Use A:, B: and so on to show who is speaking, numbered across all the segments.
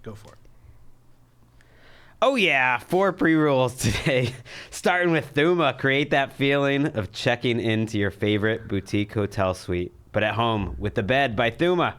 A: Go for it.
B: Oh yeah, 4 pre-rolls today. Starting with Thuma, create that feeling of checking into your favorite boutique hotel suite, but at home with the bed by Thuma.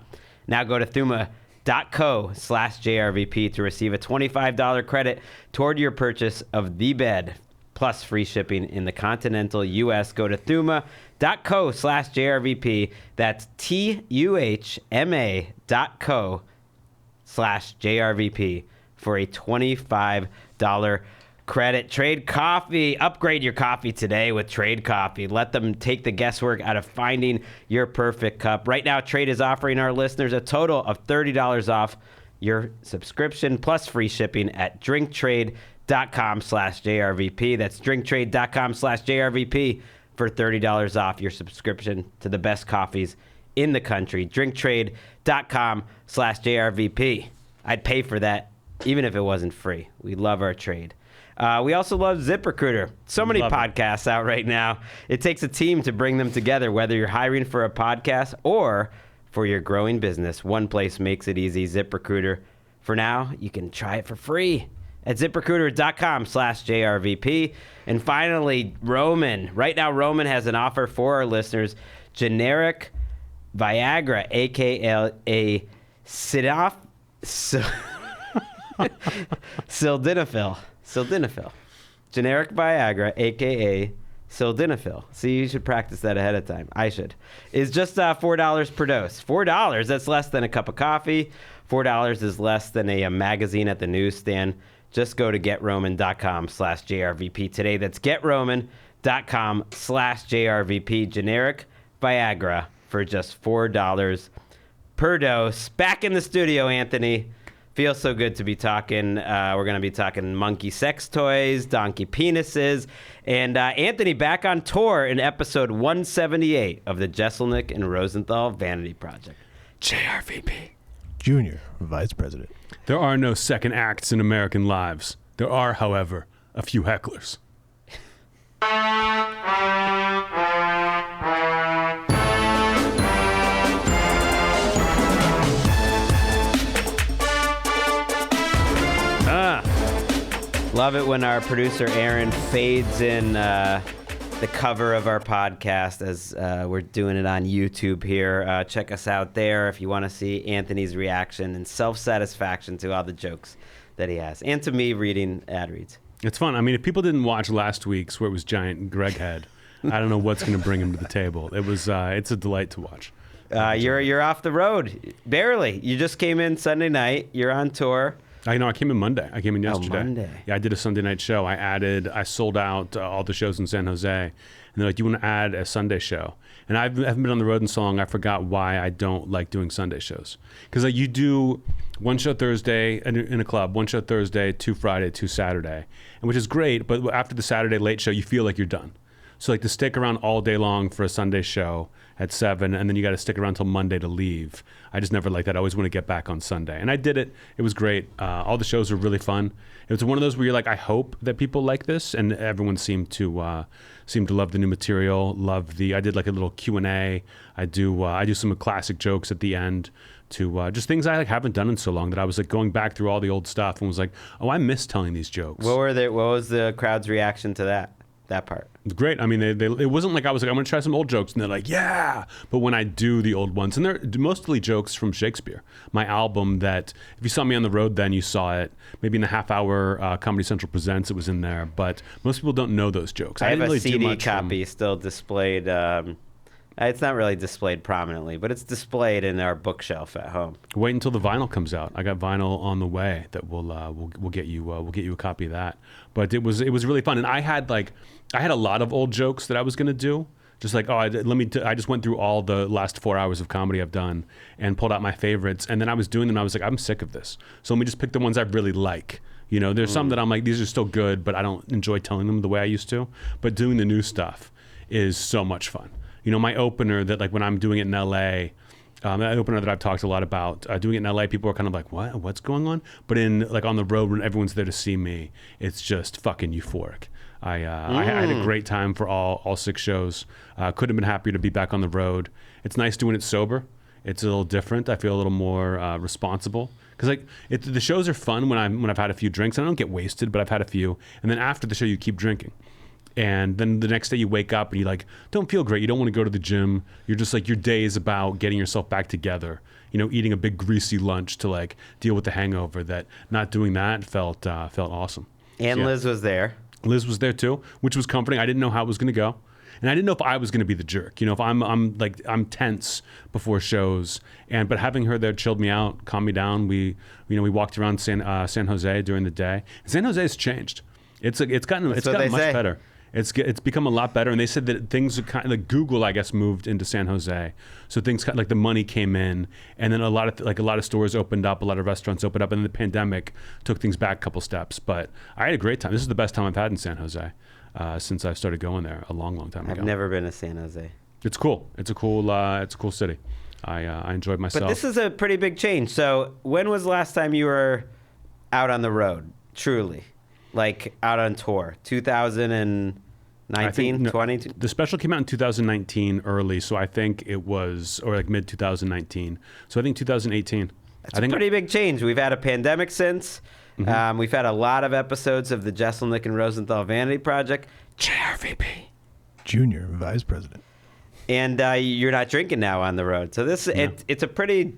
B: Now go to thuma.co/JRVP to receive a $25 credit toward your purchase of the bed, plus free shipping in the continental U.S. Go to thuma.co/JRVP. That's TUHMA.co/JRVP. for a $25 credit. Trade Coffee. Upgrade your coffee today with Trade Coffee. Let them take the guesswork out of finding your perfect cup. Right now, Trade is offering our listeners a total of $30 off your subscription plus free shipping at drinktrade.com/JRVP. That's drinktrade.com/JRVP for $30 off your subscription to the best coffees in the country. drinktrade.com/JRVP. I'd pay for that even if it wasn't free. We love our trade. We also love ZipRecruiter. So many podcasts out right now. It takes a team to bring them together, whether you're hiring for a podcast or for your growing business. One place makes it easy, ZipRecruiter. For now, you can try it for free at ZipRecruiter.com/JRVP. And finally, Roman. Right now, Roman has an offer for our listeners. Generic Viagra, a.k.a. Sildenafil. Generic Viagra, a.k.a. Sildenafil. See, you should practice that ahead of time. I should. Is just $4 per dose. $4, that's less than a cup of coffee. $4 is less than a magazine at the newsstand. Just go to GetRoman.com/JRVP today. That's GetRoman.com/JRVP. Generic Viagra for just $4 per dose. Back in the studio, Anthony. Feels so good to be talking. We're going to be talking monkey sex toys, donkey penises, and Anthony back on tour in episode 178 of the Jeselnik and Rosenthal Vanity Project. JRVP.
A: Junior Vice President.
C: There are no second acts in American lives. There are, however, a few hecklers.
B: Love it when our producer Aaron fades in the cover of our podcast as we're doing it on YouTube here. Check us out there if you want to see Anthony's reaction and self-satisfaction to all the jokes that he has, and to me reading ad reads.
C: It's fun. I mean, if people didn't watch last week's where it was giant Gregg head, I don't know what's going to bring him to the table. It was it's a delight to watch.
B: You're off the road, barely. You just came in Sunday night. You're on tour.
C: I know. I came in Monday. I came in yesterday.
B: Oh, Monday.
C: Yeah, I did a Sunday night show. I sold out all the shows in San Jose. And they're like, do you want to add a Sunday show? And I haven't been on the road in so long, I forgot why I don't like doing Sunday shows. Because you do one show Thursday in a club, one show Thursday, 2 Friday, 2 Saturday, and which is great. But after the Saturday late show, you feel like you're done. So to stick around all day long for a Sunday show at 7, and then you got to stick around till Monday to leave. I just never like that. I always want to get back on Sunday. And I did it. It was great. All the shows were really fun. It was one of those where you're like, I hope that people like this, and everyone seemed to love the new material. I did like a little Q&A. I do some classic jokes at the end to just things I haven't done in so long that I was going back through all the old stuff and was like, oh, I miss telling these jokes.
B: What was the crowd's reaction to that part?
C: Great. I mean, it wasn't like I was like, I'm going to try some old jokes. And they're like, yeah. But when I do the old ones, and they're mostly jokes from Shakespeare, my album that if you saw me on the road then, you saw it. Maybe in the half-hour Comedy Central Presents, it was in there. But most people don't know those jokes.
B: I have
C: didn't really
B: a CD copy still displayed. It's not really displayed prominently, but it's displayed in our bookshelf at home.
C: Wait until the vinyl comes out. I got vinyl on the way that we'll get you a copy of that. But it was really fun, and I had a lot of old jokes that I was gonna do. Just like, I just went through all the last 4 hours of comedy I've done and pulled out my favorites, and then I was doing them. And I was like, I'm sick of this, so let me just pick the ones I really like. You know, there's some that I'm like, these are still good, but I don't enjoy telling them the way I used to. But doing the new stuff is so much fun. You know, my opener that when I'm doing it in LA, that opener that I've talked a lot about, doing it in LA, people are kind of like, what's going on? But on the road when everyone's there to see me, it's just fucking euphoric. I had a great time for all 6 shows. Couldn't have been happier to be back on the road. It's nice doing it sober. It's a little different. I feel a little more responsible Because like the shows are fun when I've had a few drinks. I don't get wasted, but I've had a few. And then after the show, you keep drinking. And then the next day you wake up and you like don't feel great. You don't want to go to the gym. You're just like your day is about getting yourself back together. Eating a big greasy lunch to like deal with the hangover. That not doing that felt awesome.
B: And
C: So, yeah.
B: Liz was there.
C: Liz was there too, which was comforting. I didn't know how it was going to go. And I didn't know if I was going to be the jerk. If I'm tense before shows, but having her there chilled me out, calmed me down. We walked around San Jose during the day. San Jose has changed. It's gotten much better. It's become a lot better. And they said that things are kind of like Google, I guess, moved into San Jose. So things kind of like the money came in, and then a lot of stores opened up, a lot of restaurants opened up, and then the pandemic took things back a couple steps. But I had a great time. This is the best time I've had in San Jose. Since I've started going there a long time ago.
B: I've never been to San Jose.
C: It's cool. It's a cool city. I enjoyed myself.
B: But this is a pretty big change. So when was the last time you were out on the road, truly? Like out on tour? 2019, 20?
C: The special came out in 2019 early, so I think it was, or like mid 2019. So I think 2018.
B: That's a pretty big change. We've had a pandemic since. Mm-hmm. We've had a lot of episodes of the Jeselnik and Rosenthal Vanity Project. JRVP.
A: Junior Vice President.
B: And you're not drinking now on the road. So it's a pretty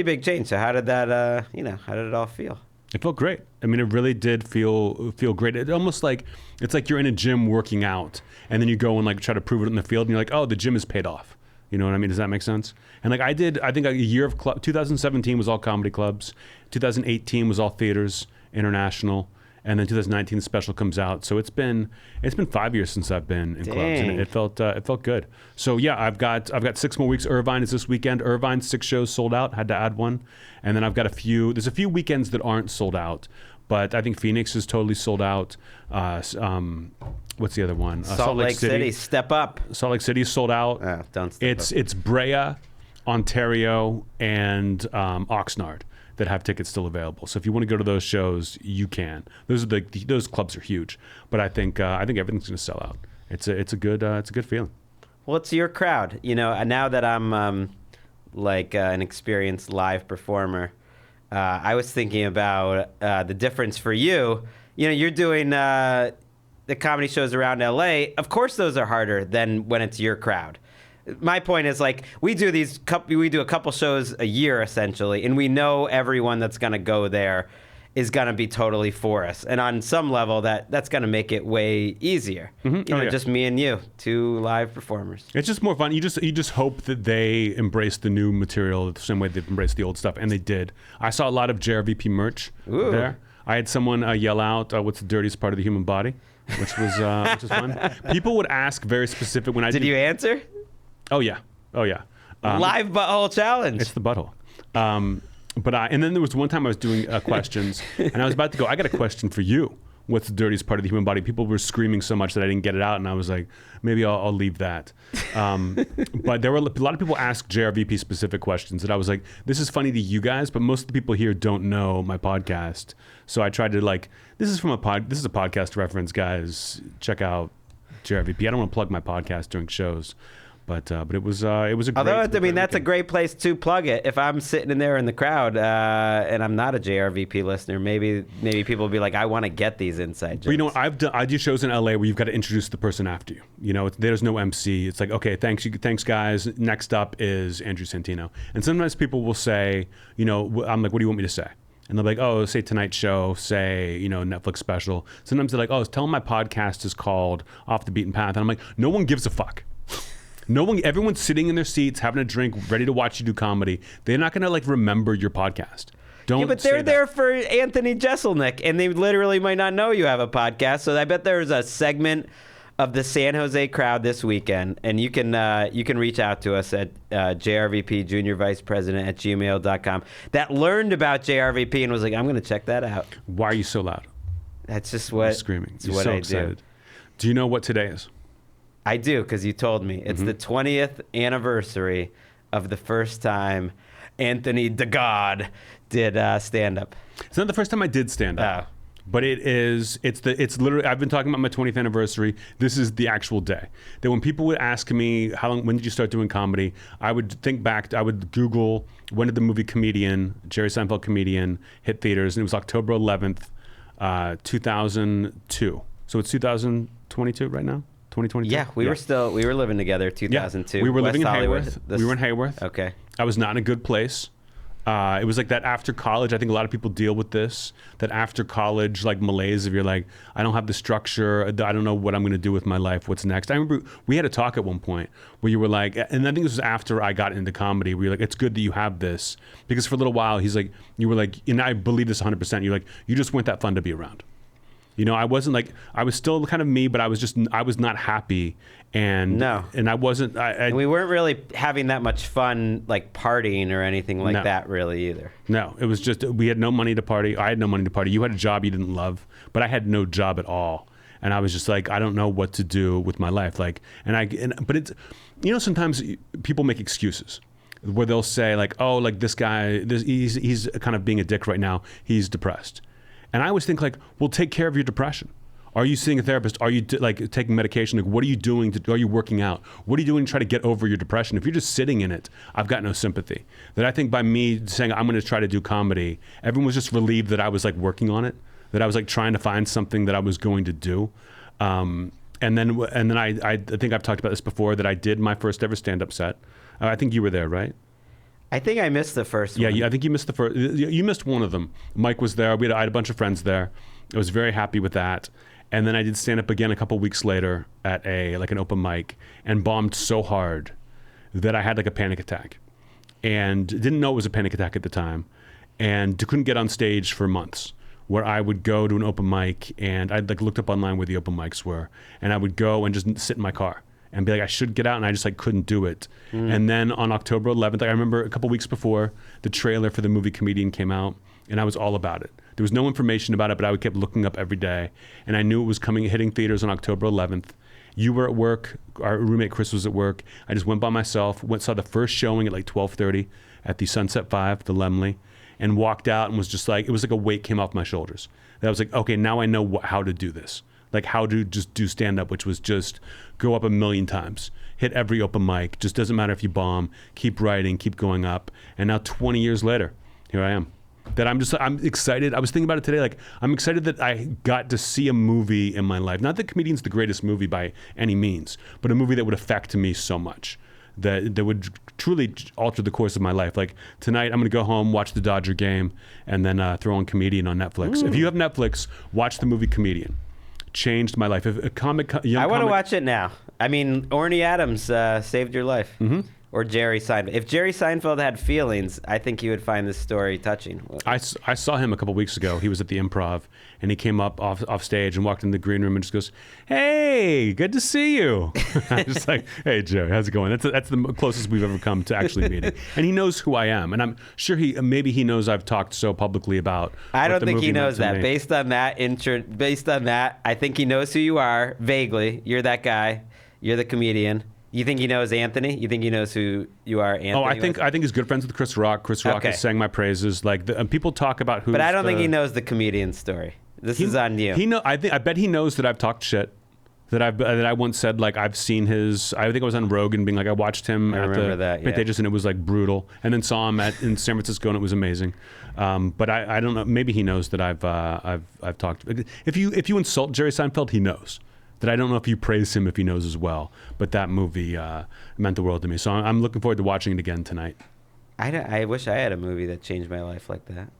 B: big change. So how did that, how did it all feel?
C: It felt great. I mean, it really did feel great. It's almost like, it's like you're in a gym working out, and then you go and like try to prove it in the field, and you're like, oh, the gym is paid off. You know what I mean? Does that make sense? And like I think a year of 2017 was all comedy clubs. 2018 was all theaters, international. And then 2019 the special comes out. So it's been 5 years since I've been in clubs, and it felt good. So yeah, I've got 6 more weeks. Irvine is this weekend. Irvine, 6 shows sold out. Had to add one. And then I've got there's a few weekends that aren't sold out, but I think Phoenix is totally sold out. What's the other one?
B: Salt Lake City. Step up.
C: Salt Lake City is sold out.
B: Oh, don't step up.
C: It's Brea, Ontario, and Oxnard that have tickets still available. So if you want to go to those shows, you can. Those clubs are huge, but I think everything's going to sell out. It's a good feeling.
B: Well, it's your crowd. Now that I'm an experienced live performer, I was thinking about the difference for you. You're doing the comedy shows around LA. Of course, those are harder than when it's your crowd. My point is, like, we do a couple shows a year essentially, and we know everyone that's going to go there is going to be totally for us. And on some level, that's going to make it way easier. Mm-hmm. Just me and you, 2 live performers. It's
C: just more fun. You just hope that they embrace the new material the same way they've embraced the old stuff, and they did. I saw a lot of JRVP merch there. I had someone yell out, "What's the dirtiest part of the human body?" which was fun. People would ask very specific when I
B: did. You answer?
C: Oh yeah.
B: Live butthole challenge.
C: It's the butthole. And then there was one time I was doing questions, and I was about to go, I got a question for you. What's the dirtiest part of the human body? People were screaming so much that I didn't get it out, and I was like, maybe I'll leave that. But there were a lot of people ask JRVP specific questions, and I was like, this is funny to you guys, but most of the people here don't know my podcast. So I tried to this is a podcast reference, guys. Check out JRVP. I don't want to plug my podcast during shows. But it was a great.
B: Although that's a great place to plug it. If I'm sitting in there in the crowd and I'm not a JRVP listener, maybe people will be like, I want to get these inside jokes.
C: But I do shows in LA where you've got to introduce the person after you. There's no MC. It's like, okay, thanks guys. Next up is Andrew Santino. And sometimes people will say, I'm like, what do you want me to say? And they'll be like, oh, say Tonight Show, say, Netflix special. Sometimes they're like, oh, tell them my podcast is called Off the Beaten Path. And I'm like, no one gives a fuck. Everyone's sitting in their seats, having a drink, ready to watch you do comedy. They're not going to remember your podcast.
B: But they're there for Anthony Jeselnik, and they literally might not know you have a podcast. So I bet there's a segment of the San Jose crowd this weekend, and you can reach out to us at JRVP Junior Vice President at gmail.com that learned about JRVP and was like, I'm going to check that out.
C: Why are you so loud?
B: That's just what
C: you're screaming. You're
B: what
C: so
B: I
C: excited.
B: do.
C: Do you know what today is?
B: I do, because you told me. It's the 20th anniversary of the first time Anthony the God did stand-up.
C: It's not the first time I did stand-up. But it's literally, I've been talking about my 20th anniversary. This is the actual day. That when people would ask me, when did you start doing comedy? I would think back, I would Google, when did the movie Comedian, Jerry Seinfeld Comedian, hit theaters? And it was October 11th, 2002. So it's 2022 right now? 2022?
B: Yeah, we were living together 2002.
C: Yeah, we were
B: West
C: living in
B: Hollywood.
C: Hayworth. We were in Hayworth.
B: Okay.
C: I was not in a good place. It was like that after college. I think a lot of people deal with this, that after college, like malaise of you're like, I don't have the structure. I don't know what I'm going to do with my life. What's next? I remember we had a talk at one point where you were like, and I think this was after I got into comedy, where you're like, it's good that you have this. Because for a little while, you were like, and I believe this 100%, you're like, you just weren't that fun to be around. You know, I wasn't like, I was still kind of me, but I was not happy. And I wasn't.
B: And we weren't really having that much fun, like partying or anything like that, really either.
C: No, it was just we had no money to party. I had no money to party. You had a job you didn't love, but I had no job at all. And I was just like, I don't know what to do with my life. Like, but it's, you know, sometimes people make excuses where they'll say like, oh, like this guy, he's kind of being a dick right now. He's depressed. And I always think like, well, take care of your depression. Are you seeing a therapist? Are you like taking medication? Like, what are you doing? Are you working out? What are you doing to try to get over your depression? If you're just sitting in it, I've got no sympathy. That I think by me saying I'm going to try to do comedy, everyone was just relieved that I was like working on it, that I was like trying to find something that I was going to do. And then I think I've talked about this before, that I did my first ever stand-up set. I think you were there, right?
B: I think I missed the first one.
C: Yeah, I think you missed the first. You missed one of them. Mike was there. I had a bunch of friends there. I was very happy with that. And then I did stand up again a couple weeks later at an open mic, and bombed so hard that I had like a panic attack, and didn't know it was a panic attack at the time, and couldn't get on stage for months. Where I would go to an open mic, and I'd like looked up online where the open mics were, and I would go and just sit in my car and be like, I should get out, and I just like couldn't do it. And then on October 11th, I remember a couple weeks before, the trailer for the movie Comedian came out, and I was all about it. There was no information about it, but I kept looking up every day, and I knew it was hitting theaters on October 11th. You were at work. Our roommate Chris was at work. I just went by myself, saw the first showing at like 12:30 at the Sunset 5, the Lemley, and walked out and was just like, it was like a weight came off my shoulders. That I was like, okay, now I know how to do this. Like how to just do stand-up, which was just go up 1,000,000 times, hit every open mic. Just doesn't matter if you bomb, keep writing, keep going up. And now 20 years later, here I am. That I'm excited. I was thinking about it today. Like, I'm excited that I got to see a movie in my life. Not that Comedian's the greatest movie by any means, but a movie that would affect me so much, that would truly alter the course of my life. Like tonight, I'm going to go home, watch the Dodger game, and then throw on Comedian on Netflix. If you have Netflix, watch the movie Comedian. Changed my life. If I want
B: to watch it now. I mean, Orny Adams saved your life. Mm-hmm. Or Jerry Seinfeld. If Jerry Seinfeld had feelings, I think you would find this story touching.
C: I saw him a couple weeks ago. He was at the Improv, and he came up off stage and walked in the green room and just goes, "Hey, good to see you." I was just like, "Hey, Jerry, how's it going?" That's the closest we've ever come to actually meeting. And he knows who I am, and I'm sure maybe he knows I've talked so publicly about.
B: I don't think he knows that. Based on that, I think he knows who you are vaguely. You're that guy. You're the comedian. You think he knows Anthony? You think he knows who you are, Anthony?
C: Oh, I think he's good friends with Chris Rock. Chris Rock has sang my praises. Like people talk about who.
B: But I don't think he knows the comedian story. This is on you.
C: I bet he knows that I've talked shit. That I once said like I've seen his. I think I was on Rogan being like I watched him at the Contagious and it was like brutal, and then saw him in San Francisco and it was amazing. But I don't know. Maybe he knows that I've talked. If you insult Jerry Seinfeld, he knows. That I don't know if you praise him if he knows as well, but that movie meant the world to me. So I'm looking forward to watching it again tonight.
B: I wish I had a movie that changed my life like that.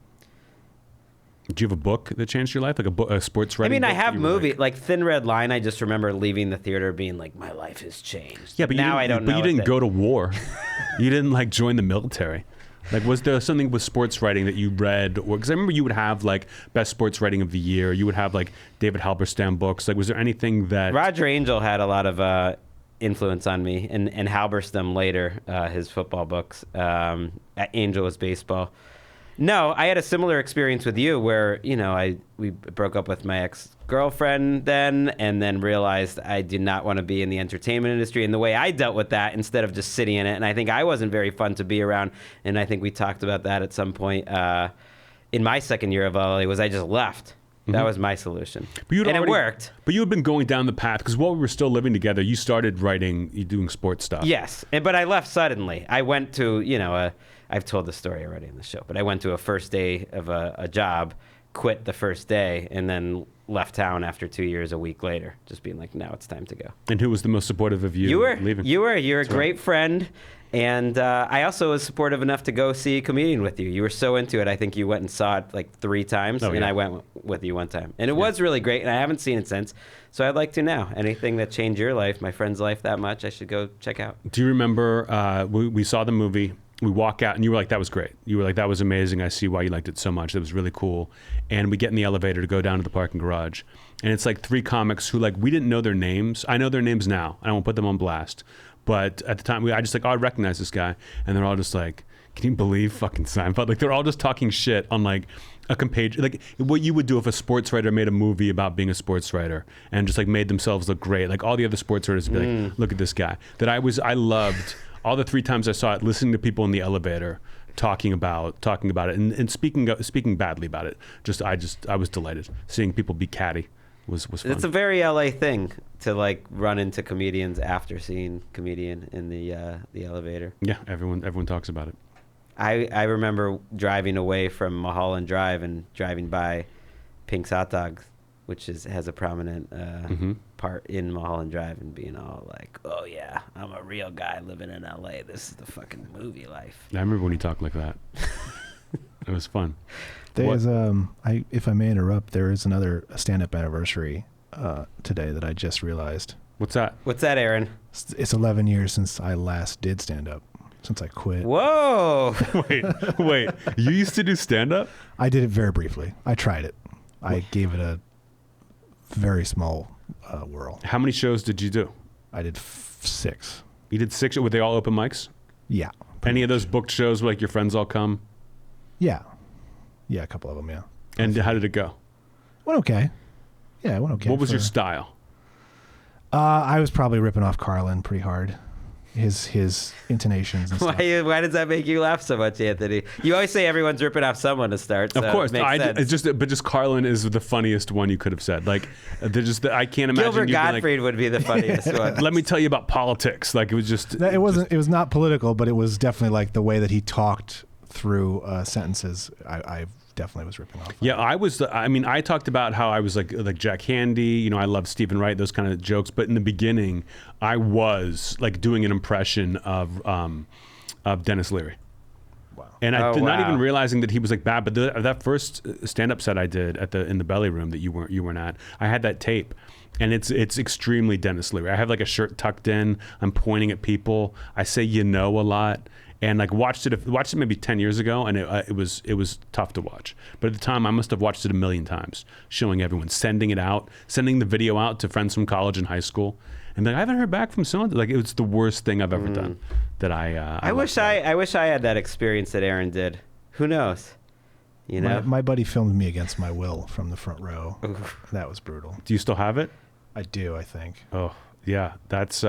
C: Do you have a book that changed your life, like a sports writing?
B: I mean,
C: book
B: I have movies like Thin Red Line. I just remember leaving the theater being like, my life has changed.
C: Yeah, but
B: now I don't know.
C: But you didn't go to war. You didn't like join the military. Like, was there something with sports writing that you read? Because I remember you would have, like, best sports writing of the year. You would have, like, David Halberstam books. Like, was there anything that...
B: Roger Angell had a lot of influence on me, and Halberstam later, his football books. Angell was baseball. No, I had a similar experience with you where, we broke up with my ex-girlfriend then, and then realized I did not want to be in the entertainment industry. And the way I dealt with that, instead of just sitting in it, and I think I wasn't very fun to be around, and I think we talked about that at some point in my second year of LA, was I just left. That was my solution.
C: But
B: it worked.
C: But you had been going down the path, because while we were still living together, you started writing, you doing sports stuff.
B: Yes, but I left suddenly. I went to, I've told the story already in the show, but I went to a first day of a job, quit the first day, and then left town after 2 years a week later, just being like, now it's time to go.
C: And who was the most supportive of you leaving?
B: You're a great friend. And I also was supportive enough to go see a comedian with you. You were so into it. I think you went and saw it like 3 times, and I went with you one time. And it was really great, and I haven't seen it since. So I'd like to now. Anything that changed your life, my friend's life that much, I should go check out.
C: Do you remember we saw the movie, we walk out, and you were like, that was great. You were like, that was amazing. I see why you liked it so much. That was really cool. And we get in the elevator to go down to the parking garage. And it's like 3 comics who, like, we didn't know their names. I know their names now. I won't put them on blast. But at the time, I just like, oh, I recognize this guy. And they're all just like, can you believe fucking Seinfeld? Like, they're all just talking shit on like a page, like what you would do if a sports writer made a movie about being a sports writer and just like made themselves look great. Like all the other sports writers would be like, look at this guy. I loved all the 3 times I saw it, listening to people in the elevator talking about it and speaking badly about it. I was delighted seeing people be catty. Was fun.
B: It's a very LA thing to like run into comedians after seeing comedian in the elevator.
C: Yeah, everyone talks about it.
B: I remember driving away from Mulholland Drive and driving by Pink's Hot Dogs, which has a prominent part in Mulholland Drive, and being all like, "Oh yeah, I'm a real guy living in LA. This is the fucking movie life."
C: I remember when you talked like that. It was fun.
A: There's if I may interrupt, there is another stand-up anniversary today that I just realized.
C: What's that?
B: What's that, Aaron?
A: It's 11 years since I last did stand-up, since I quit.
B: Whoa!
C: Wait. You used to do stand-up?
A: I did it very briefly. I tried it. I gave it a very small whirl.
C: How many shows did you do?
A: I did 6.
C: You did 6? Were they all open mics?
A: Yeah.
C: Any of those booked shows where like your friends all come?
A: Yeah. Yeah, a couple of them, yeah.
C: And how did it go?
A: Went okay. Yeah, it went okay.
C: What was your style?
A: I was probably ripping off Carlin pretty hard. His intonations and stuff.
B: Why does that make you laugh so much, Anthony? You always say everyone's ripping off someone to start. So
C: of course,
B: it makes sense.
C: but just Carlin is the funniest one you could have said. Like, I can't imagine.
B: Gilbert
C: you
B: Gottfried would be the funniest one.
C: Let me tell you about politics. Like it was just.
A: It wasn't. It was not political, but it was definitely like the way that he talked through sentences. I definitely was ripping off.
C: Yeah, I was. I talked about how I was like Jack Handy. You know, I love Stephen Wright, those kind of jokes. But in the beginning, I was like doing an impression of Dennis Leary.
A: Wow.
C: And not even realizing that he was like bad. But that first stand-up set I did in the Belly Room that you weren't at, I had that tape. And it's extremely Dennis Leary. I have like a shirt tucked in. I'm pointing at people. I say a lot. And like watched it maybe 10 years ago, and it was tough to watch. But at the time, I must have watched it a million times, showing everyone, sending the video out to friends from college and high school, and like I haven't heard back from someone. Like it was the worst thing I've ever done. That I wish
B: I had that experience that Aaron did. Who knows? You know,
A: my buddy filmed me against my will from the front row.
B: Oof.
A: That was brutal.
C: Do you still have it?
A: I do, I think.
C: Oh yeah, that's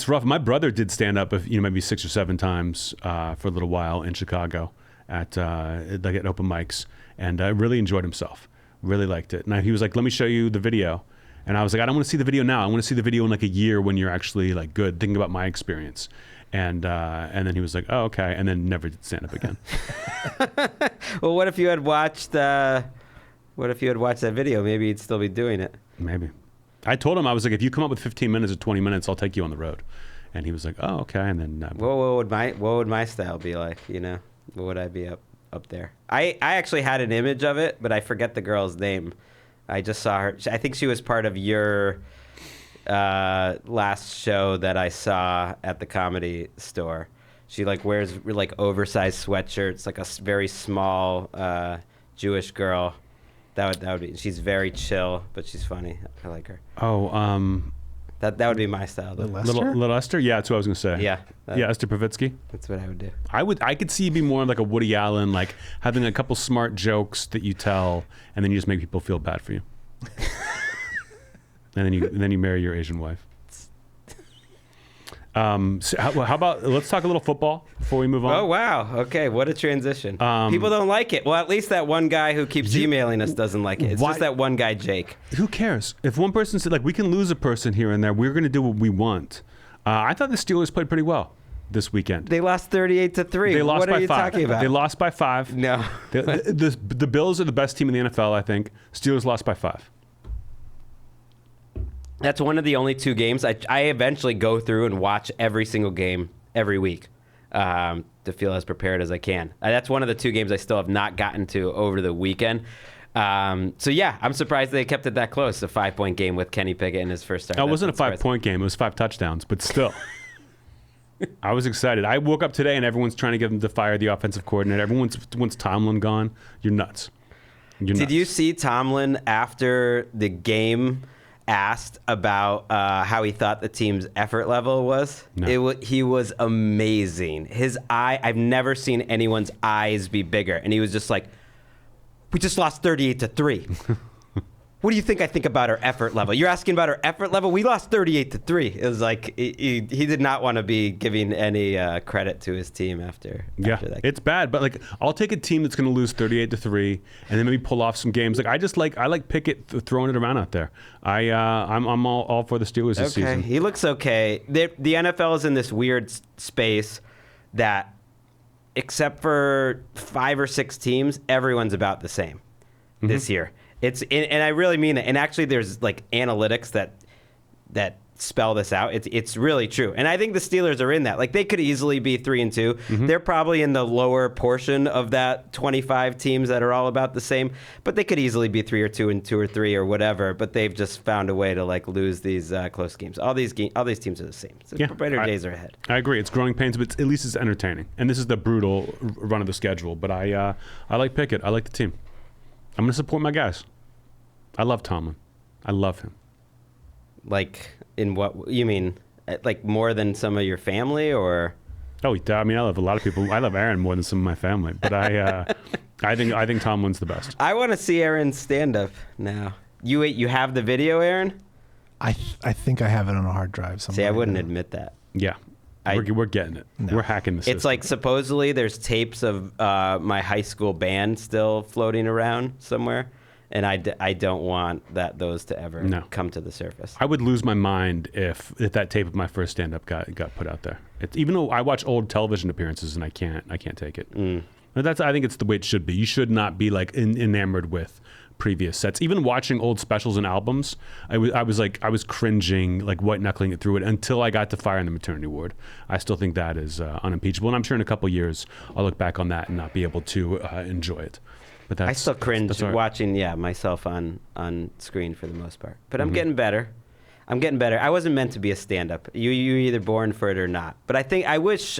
C: rough. My brother did stand up, maybe 6 or 7 times for a little while in Chicago at open mics, and really enjoyed himself. Really liked it. And he was like, "Let me show you the video," and I was like, "I don't want to see the video now. I want to see the video in like a year when you're actually like good." Thinking about my experience, and then he was like, "Oh, okay," and then never did stand up again.
B: Well, what if you had watched that video? Maybe you'd still be doing it.
C: Maybe. I told him, I was like, if you come up with 15 minutes or 20 minutes, I'll take you on the road. And he was like, oh, okay. And then
B: what would my style be like? You know, what would I be up there? I actually had an image of it, but I forget the girl's name. I just saw her. I think she was part of your last show that I saw at the Comedy Store. She like wears like oversized sweatshirts, like a very small Jewish girl. That would be. She's very chill, but she's funny. I like her.
C: Oh,
B: that would be my style.
C: Little Esther? Yeah, that's what I was gonna say.
B: Yeah.
C: Esther Povitsky.
B: That's what I would do.
C: I could see you be more like a Woody Allen, like having a couple smart jokes that you tell, and then you just make people feel bad for you. and then you marry your Asian wife. So how about let's talk a little football before we move on?
B: Oh, wow. Okay, what a transition. People don't like it. Well, at least that one guy who keeps emailing us doesn't like it. It's just that one guy, Jake.
C: Who cares? If one person said, like, we can lose a person here and there, we're going to do what we want. I thought the Steelers played pretty well this weekend.
B: They lost 38-3.
C: They lost
B: what
C: by
B: are you
C: 5.
B: talking about?
C: They lost by 5.
B: No.
C: The Bills are the best team in the NFL, I think. Steelers lost by 5.
B: That's one of the only 2 games. I eventually go through and watch every single game every week to feel as prepared as I can. That's one of the 2 games I still have not gotten to over the weekend. So, yeah, I'm surprised they kept it that close, a 5-point game with Kenny Pickett in his first start.
C: It wasn't a 5-point game. It was 5 touchdowns, but still. I was excited. I woke up today and everyone's trying to get them to fire the offensive coordinator. Once Tomlin gone, you're nuts.
B: Did you see Tomlin after the game asked about how he thought the team's effort level was?
C: No.
B: He was amazing. His I've never seen anyone's eyes be bigger. And he was just like, we just lost 38-3. What do you think I think about our effort level? You're asking about our effort level? We lost 38-3. It was like he did not want to be giving any credit to his team after that.
C: It's bad, but like I'll take a team that's going to lose 38-3 and then maybe pull off some games. Like I like Pickett throwing it around out there. I'm all for the Steelers this season.
B: He looks okay. The NFL is in this weird space that, except for 5 or 6 teams, everyone's about the same this year. And I really mean it. And actually, there's like analytics that spell this out. It's really true. And I think the Steelers are in that. Like they could easily be 3-2. Mm-hmm. They're probably in the lower portion of that 25 teams that are all about the same. But they could easily be 3-2 and 2 or 3 or whatever. But they've just found a way to like lose these close games. All these teams are the same. So brighter days are ahead.
C: I agree. It's growing pains, but at least it's entertaining. And this is the brutal run of the schedule. But I like Pickett. I like the team. I'm going to support my guys. I love Tomlin. I love him.
B: Like, in what you mean? Like more than some of your family, or?
C: Oh, I mean, I love a lot of people. I love Aaron more than some of my family, but I think Tomlin's the best.
B: I want to see Aaron's stand up now. You have the video, Aaron?
A: I think I have it on a hard drive somewhere.
B: See, I wouldn't admit that.
C: Yeah. We're getting it. No. We're hacking the system.
B: It's like supposedly there's tapes of my high school band still floating around somewhere. And I don't want those to ever come to the surface.
C: I would lose my mind if that tape of my first stand-up got put out there. Even though I watch old television appearances and I can't take it. But I think it's the way it should be. You should not be like enamored with previous sets. Even watching old specials and albums, I was cringing, like white knuckling it through it until I got to Fire in the Maternity Ward. I still think that is unimpeachable, and I'm sure in a couple of years I'll look back on that and not be able to enjoy it. But
B: I still cringe watching myself on screen for the most part. But I'm getting better. I wasn't meant to be a stand-up. You're either born for it or not. But I wish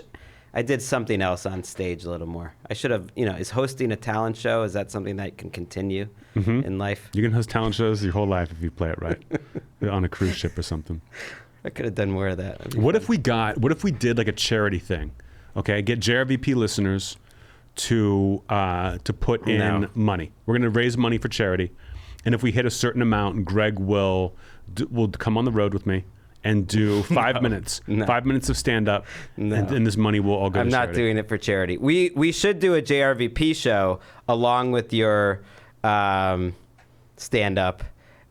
B: I did something else on stage a little more. I should have, is hosting a talent show, is that something that can continue in life?
C: You can host talent shows your whole life if you play it right. On a cruise ship or something.
B: I could have done more of that.
C: What if we did like a charity thing? Okay, get JRVP listeners to put in money. We're going to raise money for charity, and if we hit a certain amount, Gregg will come on the road with me and do 5 minutes, 5 minutes of stand up, and this money will all go to charity. I'm
B: not doing it for charity. We should do a JRVP show along with your stand up,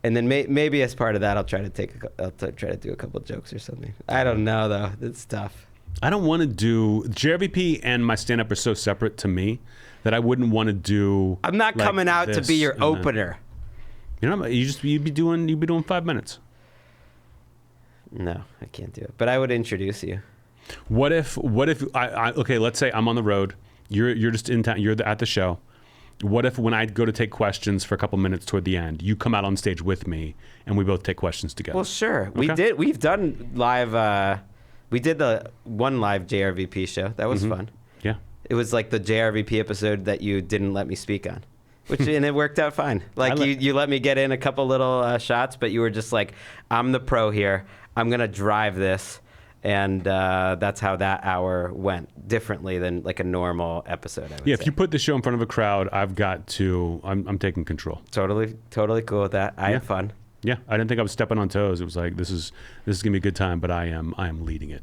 B: and then maybe as part of that, I'll try to do a couple jokes or something. I don't know though. It's tough.
C: I don't want to do JRVP, and my stand-up are so separate to me that I wouldn't want to do.
B: I'm not like coming out to be your opener.
C: You'd be doing 5 minutes.
B: No, I can't do it. But I would introduce you.
C: What if okay, let's say I'm on the road. You're just in town. You're at the show. What if when I go to take questions for a couple minutes toward the end, you come out on stage with me and we both take questions together?
B: Well, sure. Okay. We've done live. We did the one live JRVP show. That was fun.
C: Yeah.
B: It was like the JRVP episode that you didn't let me speak on, and it worked out fine. Like you let me get in a couple little shots, but you were just like, I'm the pro here. I'm going to drive this. And that's how that hour went, differently than like a normal episode, I would say.
C: If you put the show in front of a crowd, I'm taking control.
B: Totally cool with that. I had fun.
C: Yeah, I didn't think I was stepping on toes. It was like, this is going to be a good time, but I am leading it.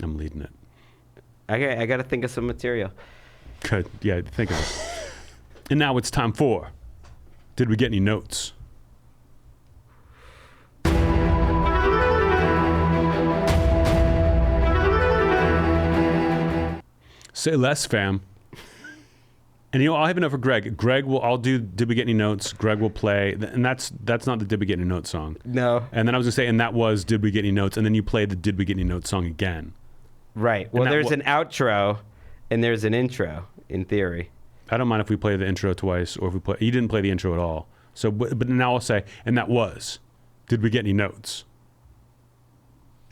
C: I'm leading it.
B: I got to think of some material.
C: Good. Yeah, think of it. And now it's time for Did We Get Any Notes? Say less, fam. And I'll have enough for Gregg. I'll do Did We Get Any Notes? Gregg will play, and that's not the Did We Get Any Notes song.
B: No.
C: And then I was gonna say, and that was Did We Get Any Notes? And then you play the Did We Get Any Notes song again. Right.
B: Well, there's an outro and there's an intro in theory.
C: I don't mind if we play the intro twice, or if we play. You didn't play the intro at all. So, but now I'll say, and that was Did We Get Any Notes?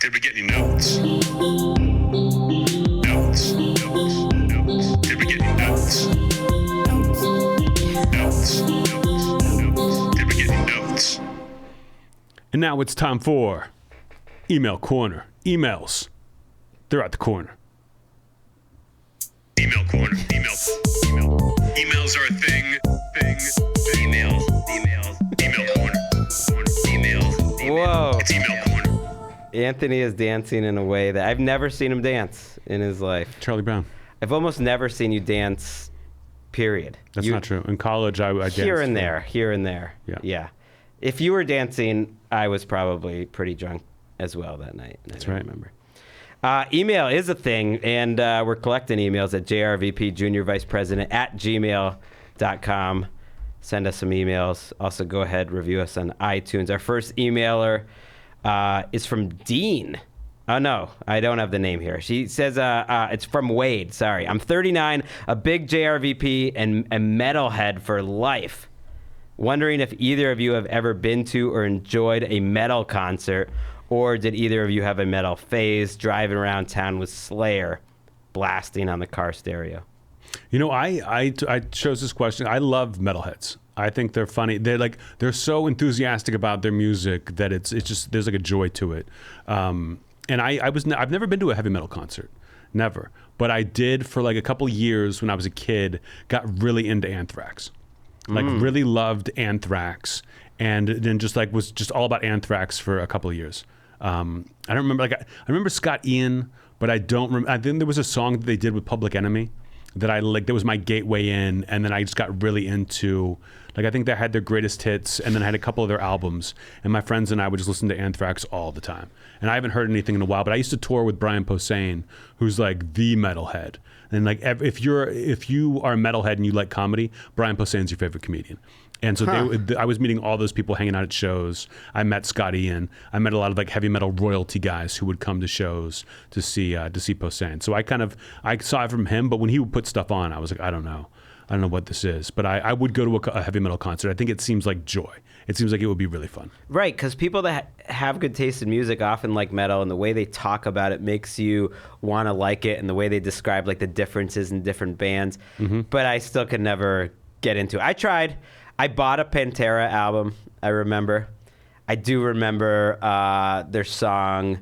C: Did we get any notes? Notes. Did we get any notes? Did we get any notes? And now it's time for Email Corner. Emails. They're at the corner. Email Corner. Emails are a thing. Email Corner.
B: Whoa.
C: It's Email Corner.
B: Anthony is dancing in a way that I've never seen him dance in his life.
C: Charlie Brown.
B: I've almost never seen you dance, period.
C: That's not true. In college, I danced. Here and
B: there. Yeah. If you were dancing, I was probably pretty drunk as well that night.
C: That's right.
B: Remember. Email is a thing, and we're collecting emails at JRVP Junior Vice President at gmail.com. Send us some emails. Also, go ahead, review us on iTunes. Our first emailer is from Dean. Oh, no, I don't have the name here. She says it's from Wade. Sorry. I'm 39, a big JRVP and a metalhead for life. Wondering if either of you have ever been to or enjoyed a metal concert, or did either of you have a metal phase driving around town with Slayer blasting on the car stereo?
C: I chose this question. I love metalheads. I think they're funny. They're so enthusiastic about their music that it's just there's like a joy to it. And I've never been to a heavy metal concert, never. But I did for like a couple years when I was a kid. Got really into Anthrax, really loved Anthrax, and then was just all about Anthrax for a couple of years. I don't remember I remember Scott Ian, but I don't. I think there was a song that they did with Public Enemy that I like. That was my gateway in, and then I just got really into. I think they had their greatest hits, and then I had a couple of their albums, and my friends and I would just listen to Anthrax all the time. And I haven't heard anything in a while, but I used to tour with Brian Posehn, who's like the metalhead. And if you are a metalhead and you like comedy, Brian Posehn's your favorite comedian. And so I was meeting all those people hanging out at shows. I met Scott Ian. I met a lot of heavy metal royalty guys who would come to shows to see Posehn. So I saw it from him, but when he would put stuff on, I was like, I don't know what this is. But I would go to a heavy metal concert. I think it seems like joy. It seems like it would be really fun.
B: Right, because people that have good taste in music often like metal, and the way they talk about it makes you want to like it, and the way they describe the differences in different bands. Mm-hmm. But I still could never get into it. I tried. I bought a Pantera album, I remember. I do remember their song,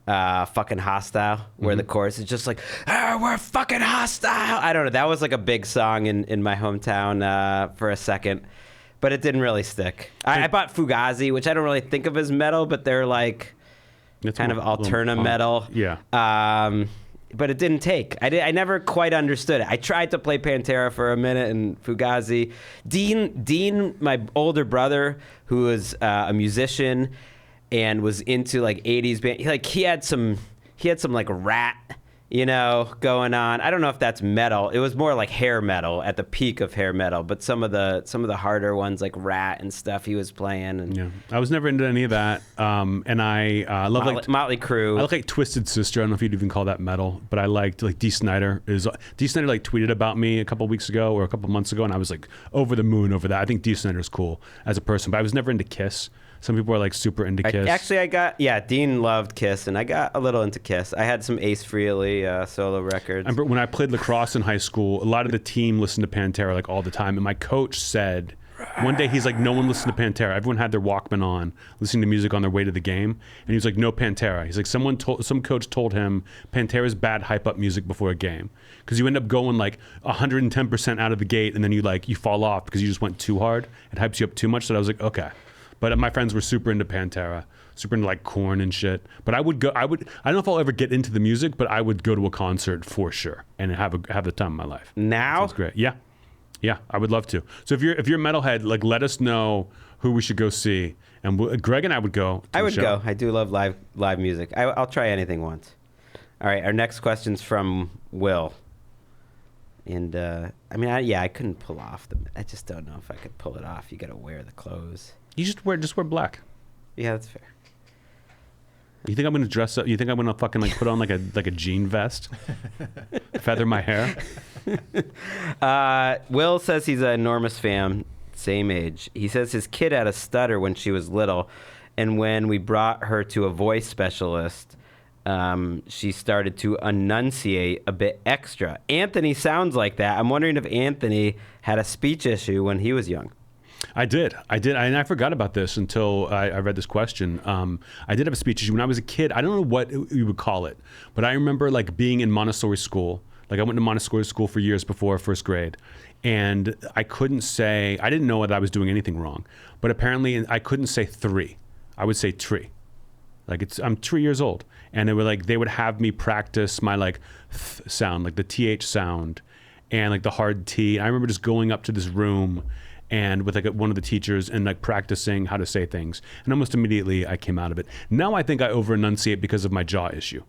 B: Fucking Hostile, where the chorus is just we're fucking hostile. I don't know. That was a big song in my hometown for a second, but it didn't really stick. I bought Fugazi, which I don't really think of as metal, but they're kind of alterna metal.
C: Yeah.
B: But it didn't take. I never quite understood it. I tried to play Pantera for a minute and Fugazi. Dean, my older brother, who was a musician and was into 80s band, he had some Rat, going on. I don't know if that's metal. It was more like hair metal at the peak of hair metal, but some of the harder ones like Rat and stuff he was playing. And
C: yeah, I was never into any of that. And I love
B: Motley Crue.
C: I like Twisted Sister. I don't know if you'd even call that metal, but I liked Dee Snider. Dee Snider tweeted about me a couple weeks ago or a couple months ago, and I was over the moon over that. I think Dee Snider's cool as a person, but I was never into Kiss. Some people are super into Kiss.
B: Dean loved Kiss, and I got a little into Kiss. I had some Ace Frehley solo records.
C: I remember when I played lacrosse in high school, a lot of the team listened to Pantera all the time, and my coach said, one day he's no one listened to Pantera. Everyone had their Walkman on, listening to music on their way to the game, and he was no Pantera. He's some coach told him Pantera's bad hype up music before a game, because you end up going 110% out of the gate, and then you fall off because you just went too hard. It hypes you up too much. So I was okay. But my friends were super into Pantera. super into like Korn and shit. But I don't know if I'll ever get into the music, but I would go to a concert for sure and have the time of my life.
B: Now?
C: Sounds great. Yeah, I would love to. So if you're a metalhead, like let us know who we should go see, and Greg and I would go.
B: I would go. I do love live music. I'll try anything once. All right, our next question's from Will. And I couldn't pull off I just don't know if I could pull it off. You got to wear the clothes.
C: You just wear black.
B: Yeah, that's fair.
C: You think I'm gonna dress up? You think I'm gonna fucking like put on like a jean vest, feather my hair?
B: Will says he's an enormous fan, same age. He says his kid had a stutter when she was little, and when we brought her to a voice specialist, she started to enunciate a bit extra. Anthony sounds like that. I'm wondering if Anthony had a speech issue when he was young.
C: I did. And I forgot about this until I read this question. I did have a speech issue when I was a kid. I don't know what you would call it, but I remember like being in Montessori school. Like I went to Montessori school for years before first grade, and I didn't know that I was doing anything wrong, but apparently I couldn't say 3. I would say tree. Like I'm 3 years old, and they would have me practice my like th sound, like the th sound, and like the hard t. I remember just going up to this room and with like one of the teachers and like practicing how to say things, and almost immediately I came out of it. Now I think I over enunciate because of my jaw issue,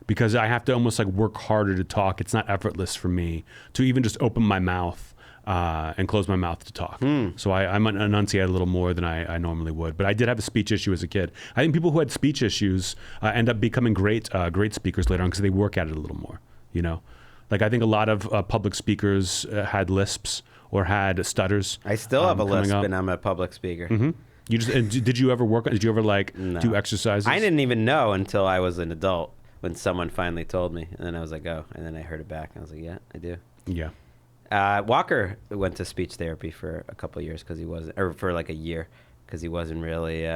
C: because I have to almost like work harder to talk. It's not effortless for me to even just open my mouth and close my mouth to talk. So I might enunciate a little more than I normally would. But I did have a speech issue as a kid. I think people who had speech issues end up becoming great speakers later on because they work at it a little more, you know? Like I think a lot of public speakers had lisps or had stutters.
B: I still have a lisp and I'm a public speaker.
C: Mm-hmm. Did you ever do exercises?
B: I didn't even know until I was an adult when someone finally told me. And then I was like, oh. And then I heard it back. And I was like, yeah, I do.
C: Yeah.
B: Walker went to speech therapy for a couple of years for like a year because he wasn't really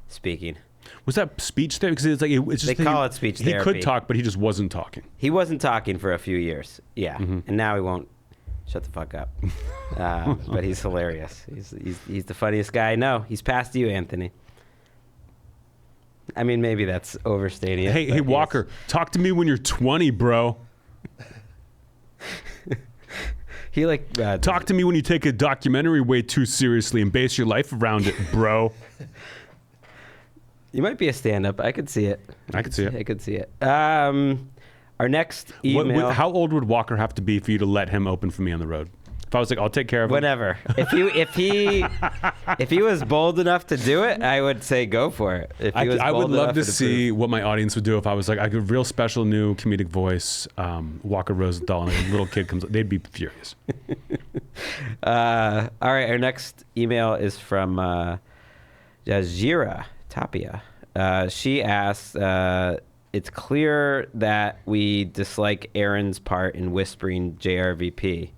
B: speaking.
C: Was that speech therapy? Because it's just
B: they call it speech therapy.
C: He could talk, but he just wasn't talking.
B: He wasn't talking for a few years. Yeah, and now he won't. Shut the fuck up. But he's hilarious. He's the funniest guy I know. He's past you, Anthony. I mean, maybe that's overstating it.
C: Hey, Walker, talk to me when you're 20, bro.
B: He
C: talk to me when you take a documentary way too seriously and base your life around it, bro.
B: You might be a stand-up. I could see it.
C: I could see it.
B: Our next email.
C: How old would Walker have to be for you to let him open for me on the road? If I was like, I'll take care of him.
B: Whatever. If he was bold enough to do it, I would say go for it.
C: I would love to see what my audience would do if I was like, I got a real special new comedic voice, Walker Rosenthal, and a little kid comes up. They'd be furious.
B: All right. Our next email is from Jazira Tapia. She asks, it's clear that we dislike Aaron's part in whispering JRVP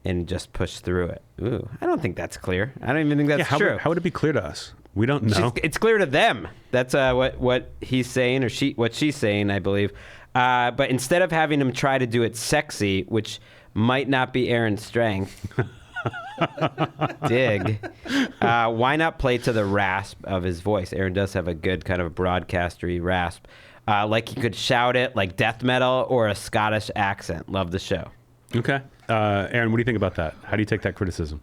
B: and just push through it. Ooh, I don't think that's clear. I don't even think that's true.
C: How would it be clear to us? We don't know.
B: It's clear to them. That's what he's saying, or what she's saying, I believe. But instead of having him try to do it sexy, which might not be Aaron's strength, dig, why not play to the rasp of his voice? Aaron does have a good kind of broadcastery rasp. Like he could shout it like death metal or a Scottish accent. Love the show.
C: Okay. Aaron, what do you think about that? How do you take that criticism?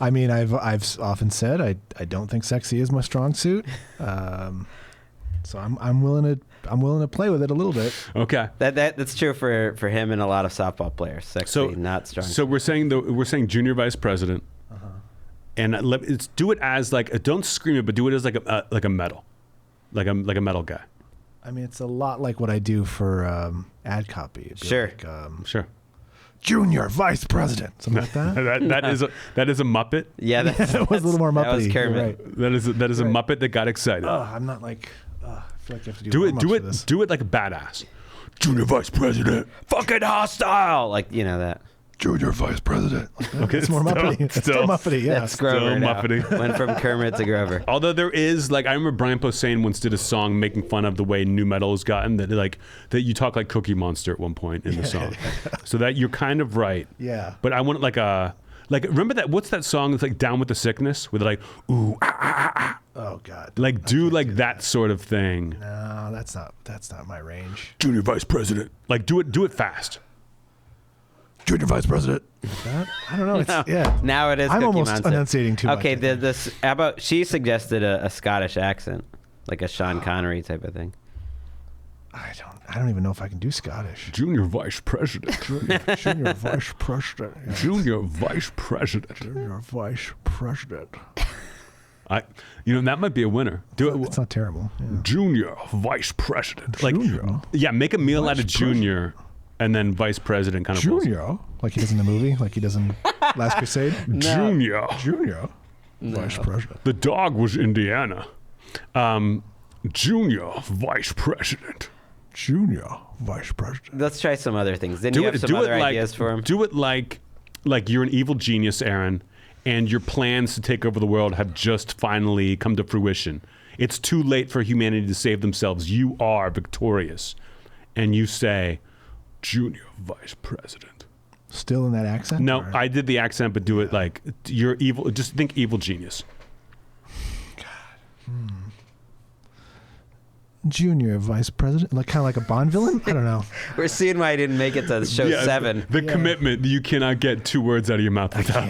A: I mean, I've often said I don't think sexy is my strong suit. So I'm willing to play with it a little bit.
C: Okay.
B: That's true for him and a lot of softball players. Sexy, not strong.
C: So we're saying junior vice president. And do it as like don't scream it, but do it as like a metal, like a metal guy.
A: I mean, it's a lot like what I do for ad copy.
B: Sure.
A: Like,
C: sure.
A: Junior vice president, something like that.
C: that is a Muppet.
B: Yeah,
A: that was a little more Muppety.
B: That was Kermit.
A: Right.
C: That is a Muppet that got excited.
A: I'm not like. I feel like you have to do it.
C: Do it like a badass. Junior vice president.
B: Fucking hostile. Like that.
A: Junior vice president.
C: Okay,
A: it's more Muppety. It's still Muppety. Yeah.
B: That's Grover.
C: Still Muppety.
B: Went from Kermit to Grover.
C: Although there is I remember Brian Posehn once did a song making fun of the way new metal has gotten that you talk like Cookie Monster at one point in the song. So that you're kind of right.
A: Yeah.
C: But I want remember that what's that song that's like Down with the Sickness with like ooh ah ah ah ah
A: Oh God.
C: Like do like that sort of thing.
A: No, that's not my range.
C: Junior Vice President. Like do it fast.
A: Junior Vice President. That? I don't know. It's, yeah.
B: Now it is.
A: I'm
B: Cookie
A: almost
B: Monster.
A: enunciating too much.
B: Okay, how about she suggested a Scottish accent, like a Sean Connery type of thing.
A: I don't even know if I can do Scottish.
C: Junior Vice President.
A: Junior Vice President. Yeah.
C: Junior Vice President.
A: Junior Vice President.
C: That might be a winner. Do it.
A: It's not terrible. Yeah.
C: Junior Vice President.
A: Junior.
C: Like, yeah, make a meal
A: Vice
C: out of Junior, and then Vice President kind of.
A: Junior, like he does in the movie, like he does in Last Crusade.
C: Junior.
A: Junior. Vice President.
C: The dog was Indiana. Junior Vice President.
A: Junior Vice President.
B: Let's try some other things. Didn't you have some other ideas for him?
C: Do it like you're an evil genius, Aaron, and your plans to take over the world have just finally come to fruition. It's too late for humanity to save themselves. You are victorious. And you say, Junior Vice President.
A: Still in that accent?
C: No,
A: or?
C: I did the accent, but do it like you're evil. Just think evil genius.
A: God. Junior Vice President, like kind of like a Bond villain. I don't know.
B: We're seeing why I didn't make it to show 7.
C: The commitment, you cannot get 2 words out of your mouth without.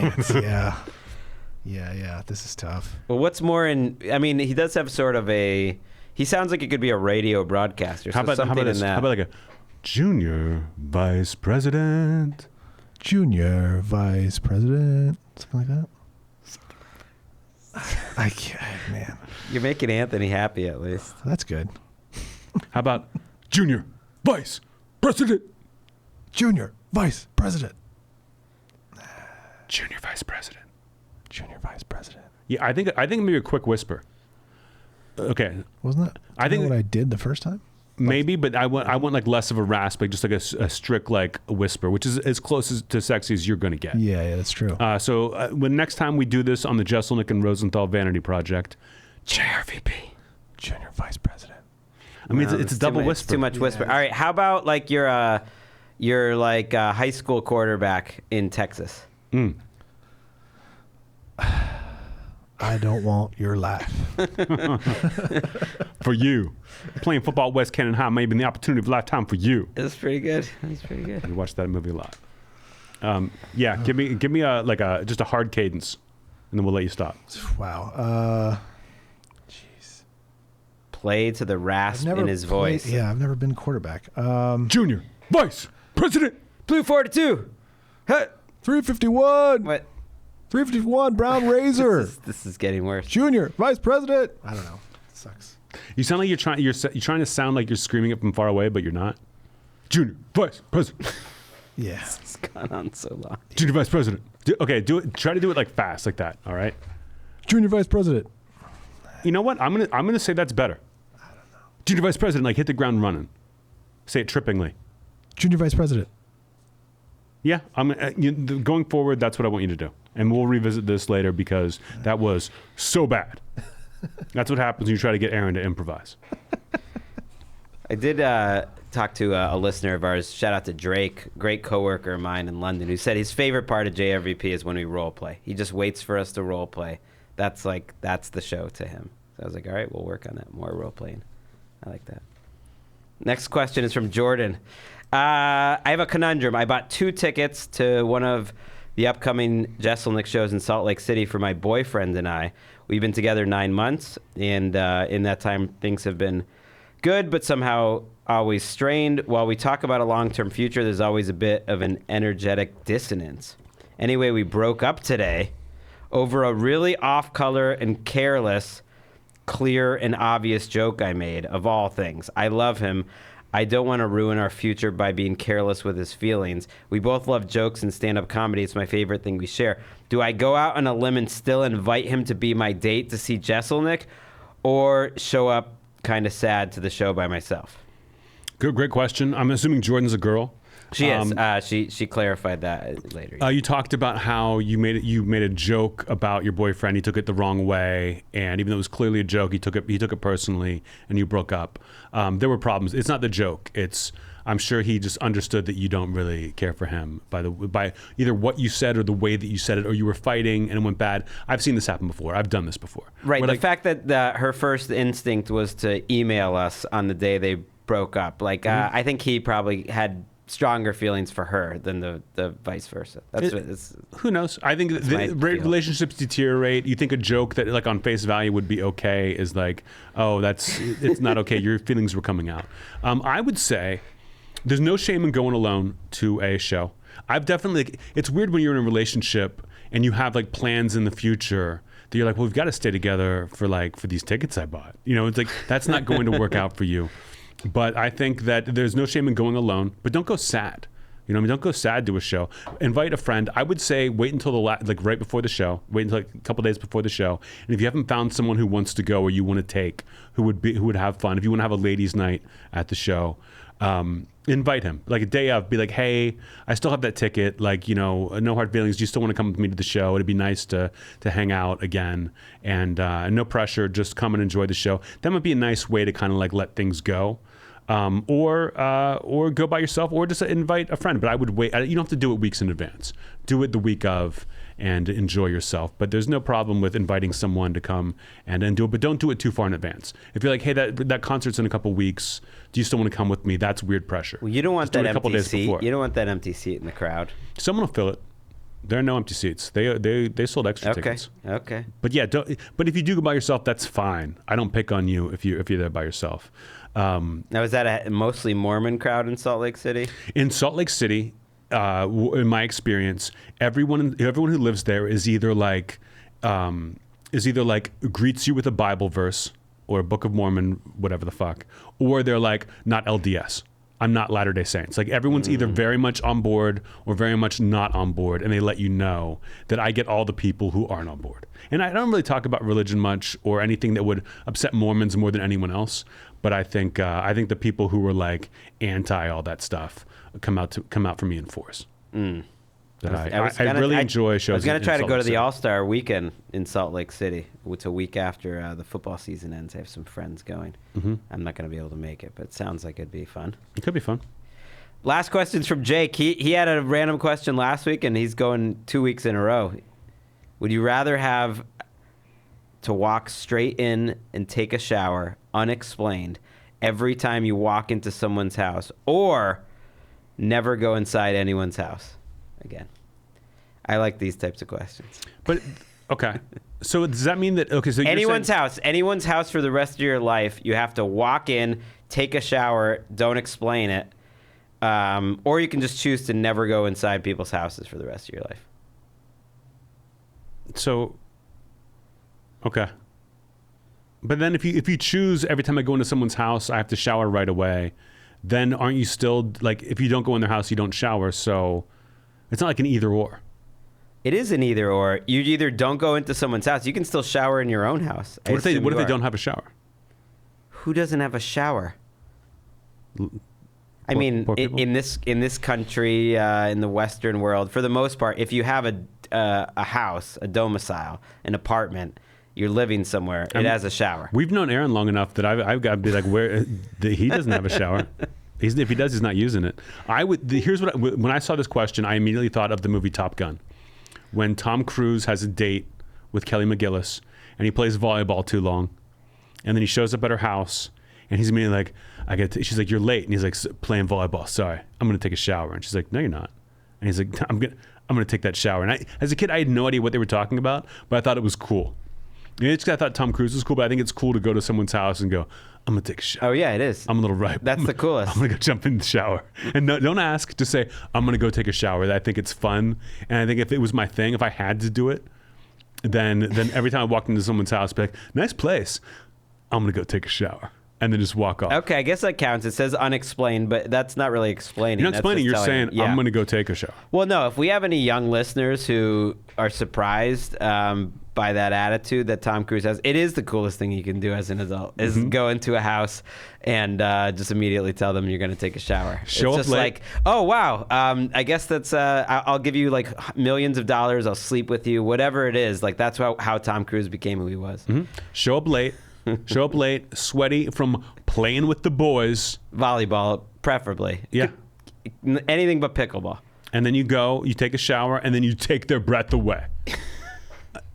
A: Yeah. This is tough.
B: Well, what's more he does have sort of a. He sounds like it could be a radio broadcaster.
C: How about like a Junior Vice President?
A: Junior Vice President, something like that. I can't, man.
B: You're making Anthony happy at least.
A: That's good.
C: How about Junior Vice President?
A: Junior Vice President.
C: Junior Vice President.
A: Junior Vice President.
C: Yeah, I think maybe a quick whisper. Okay.
A: Wasn't that? I think what I did the first time.
C: Maybe, but I want like less of a rasp, like just like a strict like a whisper, which is as close to sexy as you're going to get.
A: Yeah, that's true.
C: So when next time we do this on the Jeselnik and Rosenthal Vanity Project, JRVP,
A: Junior Vice President.
C: I mean, it's a double whisper.
B: It's too much whisper. All right, how about like you're like a high school quarterback in Texas?
A: I don't want your life.
C: For you. Playing football at West Cannon High may have been the opportunity of a lifetime for you.
B: That's pretty good.
C: I watched that movie a lot. Give me just a hard cadence, and then we'll let you stop.
A: Wow. Jeez.
B: Play to the rasp in his voice.
A: Yeah, I've never been quarterback.
C: Junior Vice President.
B: Blue 42.
A: 351.
B: What?
A: 351 Brown Razor.
B: This is getting worse.
A: Junior Vice President. I don't know. It sucks.
C: You sound like you're trying to sound like you're screaming it from far away, but you're not. Junior Vice President.
A: Yeah.
B: It's gone on so long.
C: Junior Vice President. Do it. Try to do it like fast, like that. All right.
A: Junior Vice President.
C: You know what? I'm gonna say that's better.
A: I don't know.
C: Junior Vice President, like hit the ground running. Say it trippingly.
A: Junior Vice President.
C: Yeah, going forward. That's what I want you to do, and we'll revisit this later because that was so bad. That's what happens when you try to get Aaron to improvise.
B: I did talk to a listener of ours. Shout out to Drake, great coworker of mine in London, who said his favorite part of JRVP is when we role play. He just waits for us to role play. That's the show to him. So I was like, all right, we'll work on that. More role playing. I like that. Next question is from Jordan. I have a conundrum. I bought 2 tickets to one of the upcoming Jeselnik shows in Salt Lake City for my boyfriend and I. We've been together 9 months, and in that time, things have been good, but somehow always strained. While we talk about a long-term future, there's always a bit of an energetic dissonance. Anyway, we broke up today over a really off-color and careless, clear and obvious joke I made, of all things. I love him. I don't want to ruin our future by being careless with his feelings. We both love jokes and stand-up comedy. It's my favorite thing we share. Do I go out on a limb and still invite him to be my date to see Jeselnik, or show up kind of sad to the show by myself?
C: Good, great question. I'm assuming Jordan's a girl.
B: She is. She clarified that later.
C: You talked about how you made a joke about your boyfriend. He took it the wrong way, and even though it was clearly a joke, he took it personally, and you broke up. There were problems. It's not the joke. It's I'm sure he just understood that you don't really care for him by either what you said or the way that you said it, or you were fighting and it went bad. I've seen this happen before. I've done this before.
B: Right.
C: Where,
B: The
C: like,
B: fact that her first instinct was to email us on the day they broke up. Like, I think he probably had stronger feelings for her than the vice versa.
C: Who knows? I think relationships deteriorate. You think a joke that like on face value would be okay is like, oh, it's not okay. Your feelings were coming out. I would say there's no shame in going alone to a show. I've definitely, it's weird when you're in a relationship and you have like plans in the future that you're like, well, we've got to stay together for these tickets I bought. You know, it's like, that's not going to work out for you. But I think that there's no shame in going alone, but don't go sad. You know, don't go sad to a show. Invite a friend. I would say wait until right before the show. Wait until like a couple days before the show. And if you haven't found someone who wants to go or you want to take, who would have fun, if you want to have a ladies' night at the show, invite him. Like a day of, be like, hey, I still have that ticket. Like, you know, no hard feelings. Do you still want to come with me to the show? It'd be nice to hang out again. And no pressure. Just come and enjoy the show. That might be a nice way to kind of like let things go. Or go by yourself, or just invite a friend. But I would wait. You don't have to do it weeks in advance. Do it the week of and enjoy yourself. But there's no problem with inviting someone to come and do it. But don't do it too far in advance. If you're like, hey, that concert's in a couple weeks, do you still want to come with me? That's weird pressure.
B: Well, you don't want
C: Just
B: that empty seat.
C: before.
B: You don't want that empty seat in the crowd.
C: Someone will fill it. There are no empty seats. They sold extra tickets.
B: Okay.
C: But yeah, but if you do go by yourself, that's fine. I don't pick on you if you're there by yourself.
B: Now, is that a mostly Mormon crowd in Salt Lake City?
C: In Salt Lake City, in my experience, everyone who lives there is either like greets you with a Bible verse or a Book of Mormon, whatever the fuck, or they're like not LDS. I'm not Latter-day Saints. Like everyone's either very much on board or very much not on board, and they let you know that I get all the people who aren't on board. And I don't really talk about religion much or anything that would upset Mormons more than anyone else. But I think the people who were like anti all that stuff come out for me in force. I really enjoy shows.
B: I was going to try to go to the
C: City.
B: All-Star weekend in Salt Lake City. It's a week after the football season ends. I have some friends going. I'm not going to be able to make it, but it sounds like it'd be fun.
C: It could be fun.
B: Last question's from Jake. He had a random question last week, and he's going 2 weeks in a row. Would you rather have to walk straight in and take a shower, unexplained, every time you walk into someone's house, or never go inside anyone's house again? I like these types of questions.
C: But okay, so does that mean that so
B: anyone's house for the rest of your life, you have to walk in, take a shower, don't explain it, or you can just choose to never go inside people's houses for the rest of your life.
C: So, okay. But then if you choose every time I go into someone's house, I have to shower right away, then aren't you still, like, if you don't go in their house, you don't shower, so it's not like an either or.
B: It is an either or. You either don't go into someone's house. You can still shower in your own house.
C: What if they don't have a shower?
B: Who doesn't have a shower? I mean, in this country, in the Western world, for the most part, if you have a house, a domicile, an apartment, you're living somewhere, it has a shower. We've
C: known Aaron long enough that I've got to be like, where he doesn't have a shower. If he does, he's not using it. When I saw this question, I immediately thought of the movie Top Gun, when Tom Cruise has a date with Kelly McGillis, and he plays volleyball too long, and then he shows up at her house, and he's immediately like, she's like, you're late, and he's like, playing volleyball. Sorry, I'm gonna take a shower, and she's like, no, you're not. And he's like, I'm gonna take that shower. And as a kid, I had no idea what they were talking about, but I thought it was cool. I thought Tom Cruise was cool, but I think it's cool to go to someone's house and go, I'm going to take a shower.
B: Oh, yeah, it is.
C: I'm a little ripe.
B: That's the coolest.
C: I'm going to go jump in the shower. And no, don't ask. Just say, I'm going to go take a shower. I think it's fun. And I think if it was my thing, if I had to do it, then every time I walked into someone's house, I'd be like, nice place. I'm going to go take a shower. And then just walk off.
B: Okay, I guess that counts. It says unexplained, but that's not really explaining.
C: You're not explaining. You're saying, I'm going to go take a shower.
B: Well, no, if we have any young listeners who are surprised by that attitude that Tom Cruise has, it is the coolest thing you can do as an adult, is go into a house and just immediately tell them you're going to take a shower.
C: Show
B: it's
C: up
B: just
C: late.
B: like, oh, wow, I guess that's, I'll give you like millions of dollars, I'll sleep with you, whatever it is. Like, that's how Tom Cruise became who he was.
C: Show up late. Show up late, sweaty from playing with the boys.
B: Volleyball, preferably.
C: Yeah.
B: Anything but pickleball.
C: And then you go, you take a shower, and then you take their breath away.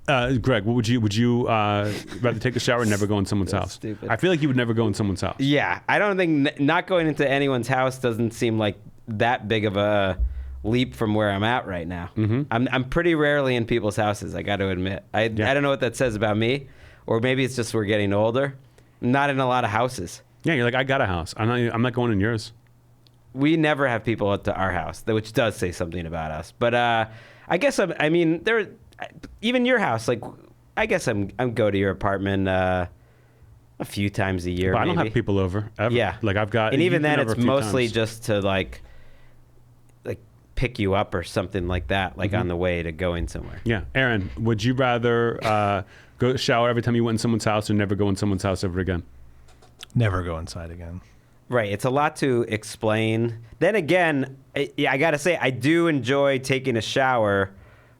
C: Greg, what would you rather take a shower or never go in someone's house?
B: Stupid.
C: I feel like you would never go in someone's house.
B: Yeah, I don't think not going into anyone's house doesn't seem like that big of a leap from where I'm at right now.
C: Mm-hmm.
B: I'm pretty rarely in people's houses, I got to admit. I don't know what that says about me, or maybe it's just we're getting older. I'm not in a lot of houses.
C: Yeah, you're like, I got a house. I'm not going in yours.
B: We never have people at our house, which does say something about us. But I guess I mean, even your house. Like, I guess I'm go to your apartment a few times a year.
C: But
B: maybe.
C: I don't have people over ever.
B: Yeah,
C: like I've got.
B: and even
C: you've been
B: then,
C: over
B: it's
C: a few
B: mostly
C: times.
B: just to like pick you up or something like that, like on the way to going somewhere.
C: Yeah, Aaron, would you rather go shower every time you went in someone's house, or never go in someone's house ever again?
A: Never go inside again.
B: Right. It's a lot to explain. Then again, I got to say, I do enjoy taking a shower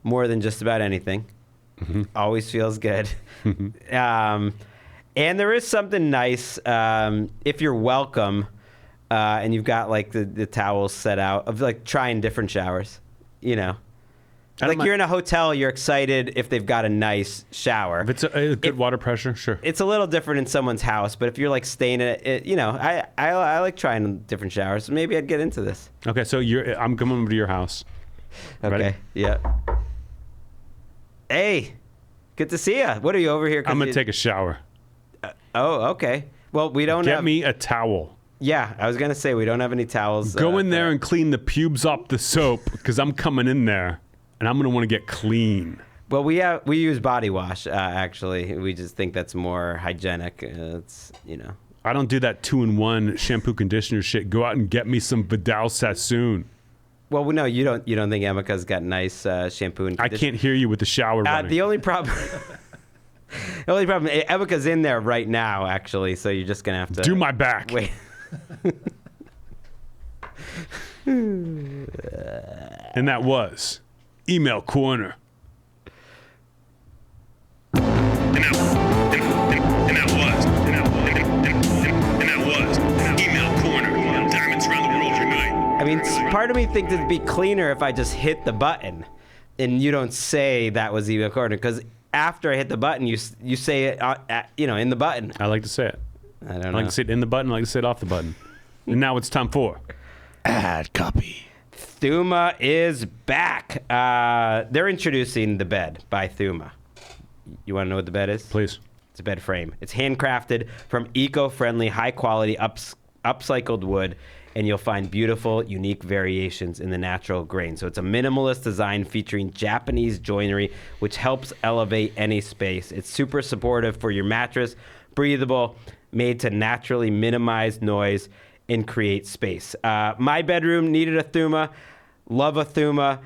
B: more than just about anything.
C: Mm-hmm.
B: Always feels good. And there is something nice if you're welcome and you've got like the towels set out of like trying different showers, you know. Like you're in a hotel, you're excited if they've got a nice shower.
C: If it's a good water pressure, sure.
B: It's a little different in someone's house, but if you're like staying in it, you know, I like trying different showers. Maybe I'd get into this.
C: Okay, so I'm coming over to your house.
B: Okay.
C: Ready?
B: Yeah. Hey, good to see you. What are you over here?
C: I'm gonna take a shower.
B: Oh, okay. Well, we don't
C: Get
B: have.
C: me a towel.
B: Yeah, I was gonna say we don't have any towels.
C: Go in there and clean the pubes off the soap, because I'm coming in there and I'm gonna want to get clean.
B: Well, we use body wash. Actually, we just think that's more hygienic. It's
C: I don't do that 2-in-1 shampoo conditioner shit. Go out and get me some Vidal Sassoon.
B: Well, no, you don't think Emika's got nice shampoo and
C: I
B: conditioner?
C: can't hear you with the shower running.
B: The only problem. Emika's in there right now, actually. So you're just gonna have to
C: do my back.
B: Wait.
C: And that was Email Corner. And that was Email Corner. Diamonds around the world unite.
B: I mean, part of me thinks it'd be cleaner if I just hit the button, and you don't say that was Email Corner, because after I hit the button, you say it, in the button.
C: I like to say it.
B: I don't know.
C: I like to say it in the button. I like to say it off the button. And now it's time for
A: Ad copy.
B: Thuma is back. They're introducing the bed by Thuma. You want to know what the bed is?
C: Please.
B: It's a bed frame. It's handcrafted from eco-friendly, high-quality, upcycled wood, and you'll find beautiful, unique variations in the natural grain. So it's a minimalist design featuring Japanese joinery, which helps elevate any space. It's super supportive for your mattress, breathable, made to naturally minimize noise and create space. My bedroom needed a Thuma. Love a Thuma.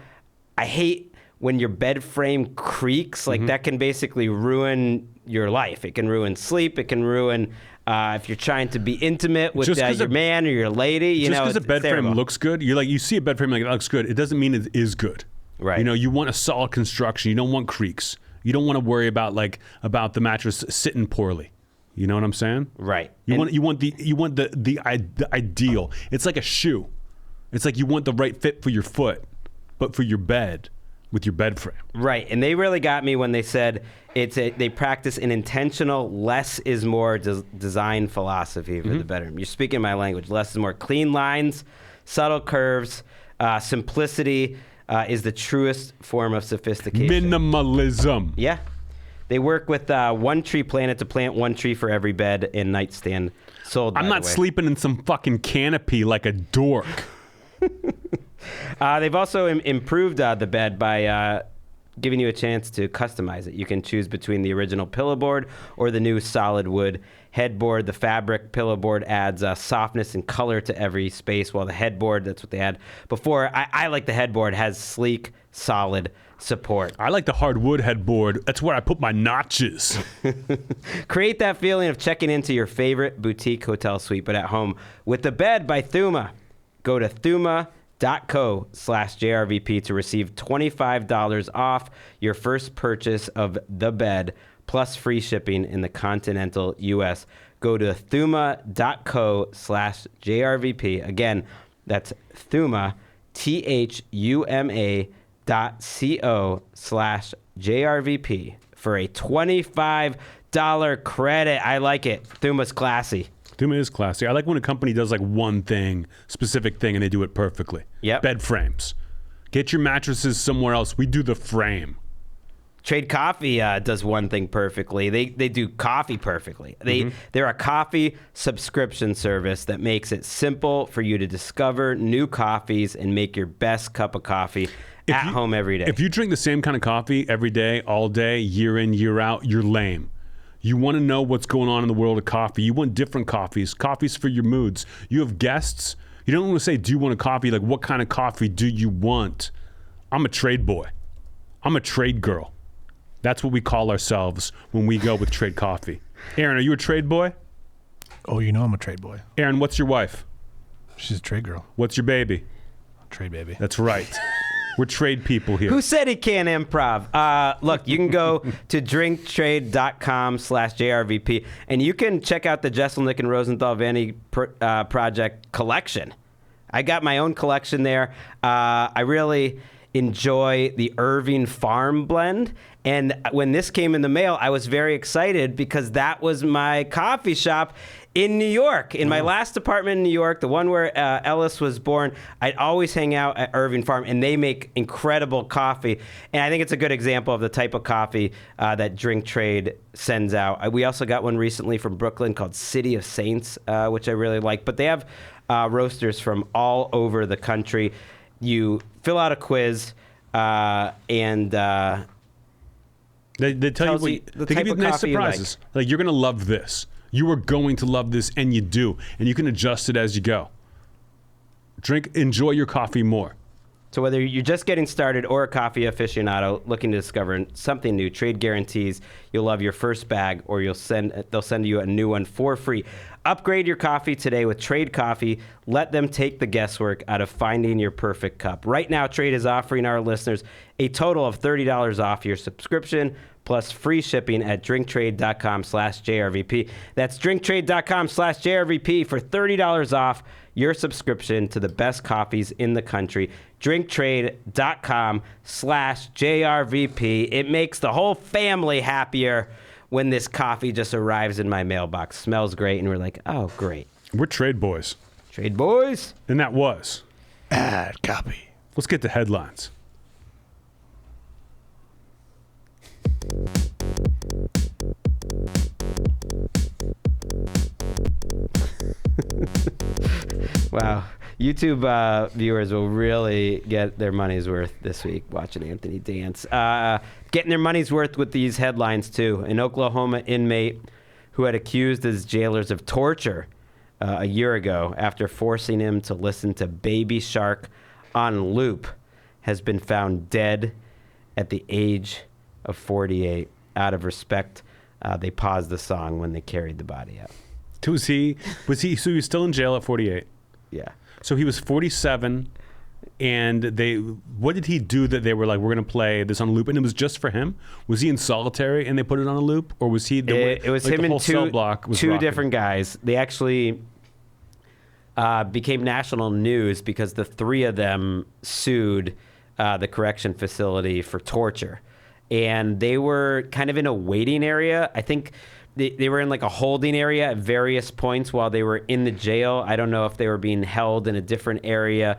B: I hate when your bed frame creaks. Like that can basically ruin your life. It can ruin sleep. It can ruin if you're trying to be intimate with your man or your lady.
C: Just because a bed frame looks good, you see a bed frame like it looks good. It doesn't mean it is good.
B: Right.
C: You want a solid construction. You don't want creaks. You don't want to worry about the mattress sitting poorly. You know what I'm saying?
B: Right.
C: You want the ideal. It's like a shoe. It's like you want the right fit for your foot, but for your bed with your bed frame.
B: Right. And they really got me when they said they practice an intentional less is more design philosophy for the bedroom. You're speaking my language. Less is more. Clean lines, subtle curves, simplicity is the truest form of sophistication.
C: Minimalism.
B: Yeah. They work with One Tree Planet to plant one tree for every bed and nightstand sold.
C: I'm not sleeping in some fucking canopy like a dork.
B: They've also improved the bed by giving you a chance to customize it. You can choose between the original pillow board or the new solid wood headboard. The fabric pillow board adds softness and color to every space, while the headboard, that's what they had before. I like the headboard, has sleek, solid support.
C: I like the hardwood headboard. That's where I put my notches.
B: Create that feeling of checking into your favorite boutique hotel suite, but at home with the bed by Thuma. Go to thuma.co/JRVP to receive $25 off your first purchase of the bed, plus free shipping in the continental U.S. go to thuma.co/JRVP. Again, that's Thuma, THUMA.co/JRVP for a $25 credit. I like it. Thuma's classy.
C: Thuma is classy. I like when a company does like one thing, specific thing, and they do it perfectly.
B: Yep.
C: Bed frames. Get your mattresses somewhere else. We do the frame.
B: Trade Coffee does one thing perfectly. They do coffee perfectly. They're a coffee subscription service that makes it simple for you to discover new coffees and make your best cup of coffee at home every day.
C: If you drink the same kind of coffee every day, all day, year in, year out, you're lame. You want to know what's going on in the world of coffee. You want different coffees for your moods. You have guests. You don't want to say, do you want a coffee? Like, what kind of coffee do you want? I'm a trade boy. I'm a trade girl. That's what we call ourselves when we go with Trade Coffee. Aaron, are you a trade boy?
A: Oh, you know I'm a trade boy.
C: Aaron, what's your wife?
A: She's a trade girl.
C: What's your baby?
A: Trade baby.
C: That's right. We're trade people here.
B: Who said he can't improv? Look, you can go to drinktrade.com/JRVP, and you can check out the Jeselnik and Rosenthal Vanity Project collection. I got my own collection there. I really enjoy the Irving Farm blend. And when this came in the mail, I was very excited because that was my coffee shop in New York. In my last apartment in New York, the one where Ellis was born, I'd always hang out at Irving Farm, and they make incredible coffee. And I think it's a good example of the type of coffee that Drink Trade sends out. We also got one recently from Brooklyn called City of Saints, which I really like. But they have roasters from all over the country. You fill out a quiz, and
C: they tell you they give you nice surprises. Like, you're going to love this. You are going to love this, and you do. And you can adjust it as you go. Enjoy your coffee more.
B: So whether you're just getting started or a coffee aficionado looking to discover something new, Trade guarantees you'll love your first bag, or they'll send you a new one for free. Upgrade your coffee today with Trade Coffee. Let them take the guesswork out of finding your perfect cup. Right now, Trade is offering our listeners a total of $30 off your subscription, plus free shipping at drinktrade.com/JRVP. That's drinktrade.com/JRVP for $30 off your subscription to the best coffees in the country. drinktrade.com/JRVP. It makes the whole family happier when this coffee just arrives in my mailbox. Smells great, and we're like, oh, great.
C: We're trade boys.
B: Trade boys.
C: And that was
A: Ad copy.
C: Let's get to headlines.
B: Wow. YouTube viewers will really get their money's worth this week watching Anthony dance. Getting their money's worth with these headlines, too. An Oklahoma inmate who had accused his jailers of torture a year ago after forcing him to listen to Baby Shark on loop has been found dead at the age of 48. Out of respect, they paused the song when they carried the body out.
C: So he was still in jail at 48?
B: Yeah.
C: So he was 47, and what did he do that they were like, we're going to play this on loop, and it was just for him? Was he in solitary and they put it on a loop, or was he?
B: It was him and two different guys. They actually became national news because the three of them sued the correction facility for torture, and they were kind of in a waiting area. I think they were in like a holding area at various points while they were in the jail. I don't know if they were being held in a different area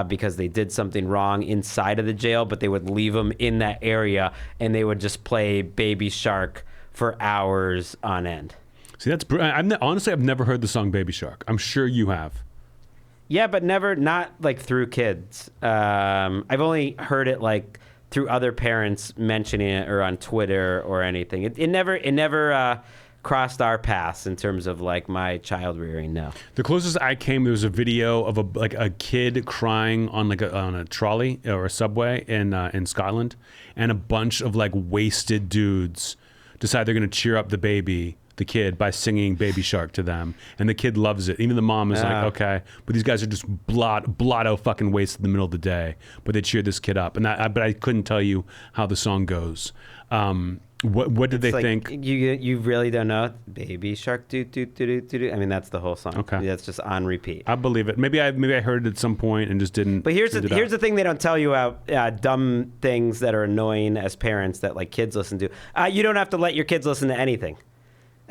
B: because they did something wrong inside of the jail, but they would leave them in that area and they would just play Baby Shark for hours on end.
C: See, that's honestly, I've never heard the song Baby Shark. I'm sure you have.
B: Yeah, but not like through kids. I've only heard it like through other parents mentioning it or on Twitter or anything. It never crossed our paths in terms of like my child rearing. No.
C: The closest I came, there was a video of a kid crying on on a trolley or a subway in Scotland, and a bunch of like wasted dudes decide they're going to cheer up the the kid by singing Baby Shark to them, and the kid loves it. Even the mom is like, okay, but these guys are just blotto fucking waste in the middle of the day, but they cheer this kid up. And but I couldn't tell you how the song goes. What did they think?
B: You really don't know? Baby Shark, do do do do do do. I mean, that's the whole song.
C: Okay,
B: that's just on repeat.
C: I believe it. Maybe I heard it at some point and just didn't.
B: But here's the thing they don't tell you about dumb things that are annoying as parents that like kids listen to. You don't have to let your kids listen to anything.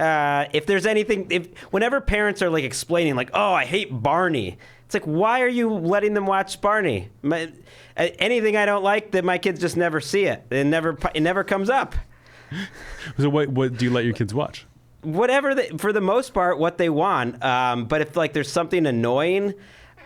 B: If there's anything, whenever parents are like explaining, like, oh, I hate Barney. It's like, why are you letting them watch Barney? Anything I don't like, that my kids just never see it. It never comes up.
C: So what do you let your kids watch?
B: Whatever, for the most part, what they want. But if like there's something annoying,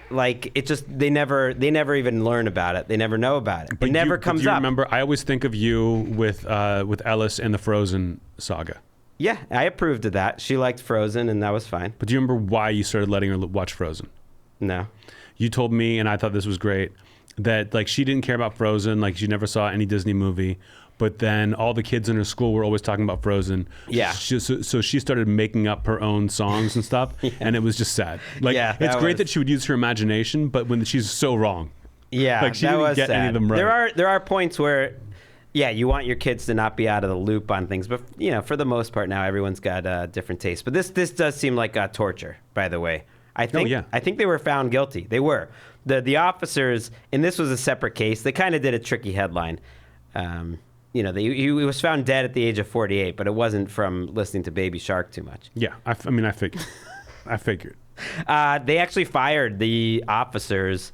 B: like it just they never even learn about it. They never know about it. It never comes up.
C: Do you remember? I always think of you with Ellis and the Frozen saga.
B: Yeah, I approved of that. She liked Frozen, and that was fine.
C: But do you remember why you started letting her watch Frozen?
B: No.
C: You told me, and I thought this was great, that like she didn't care about Frozen, like she never saw any Disney movie. But then all the kids in her school were always talking about Frozen.
B: Yeah.
C: So she started making up her own songs and stuff, yeah. And it was just sad. Like, yeah, it's great that she would use her imagination, but when she's so wrong.
B: Yeah,
C: like she didn't get any of them right.
B: There are points where, yeah, you want your kids to not be out of the loop on things, but you know, for the most part now, everyone's got different tastes. But this does seem like torture, by the way. I think they were found guilty. They were. The officers, and this was a separate case. They kind of did a tricky headline. You know, he was found dead at the age of 48, but it wasn't from listening to Baby Shark too much.
C: Yeah, I figured. I figured.
B: They actually fired the officers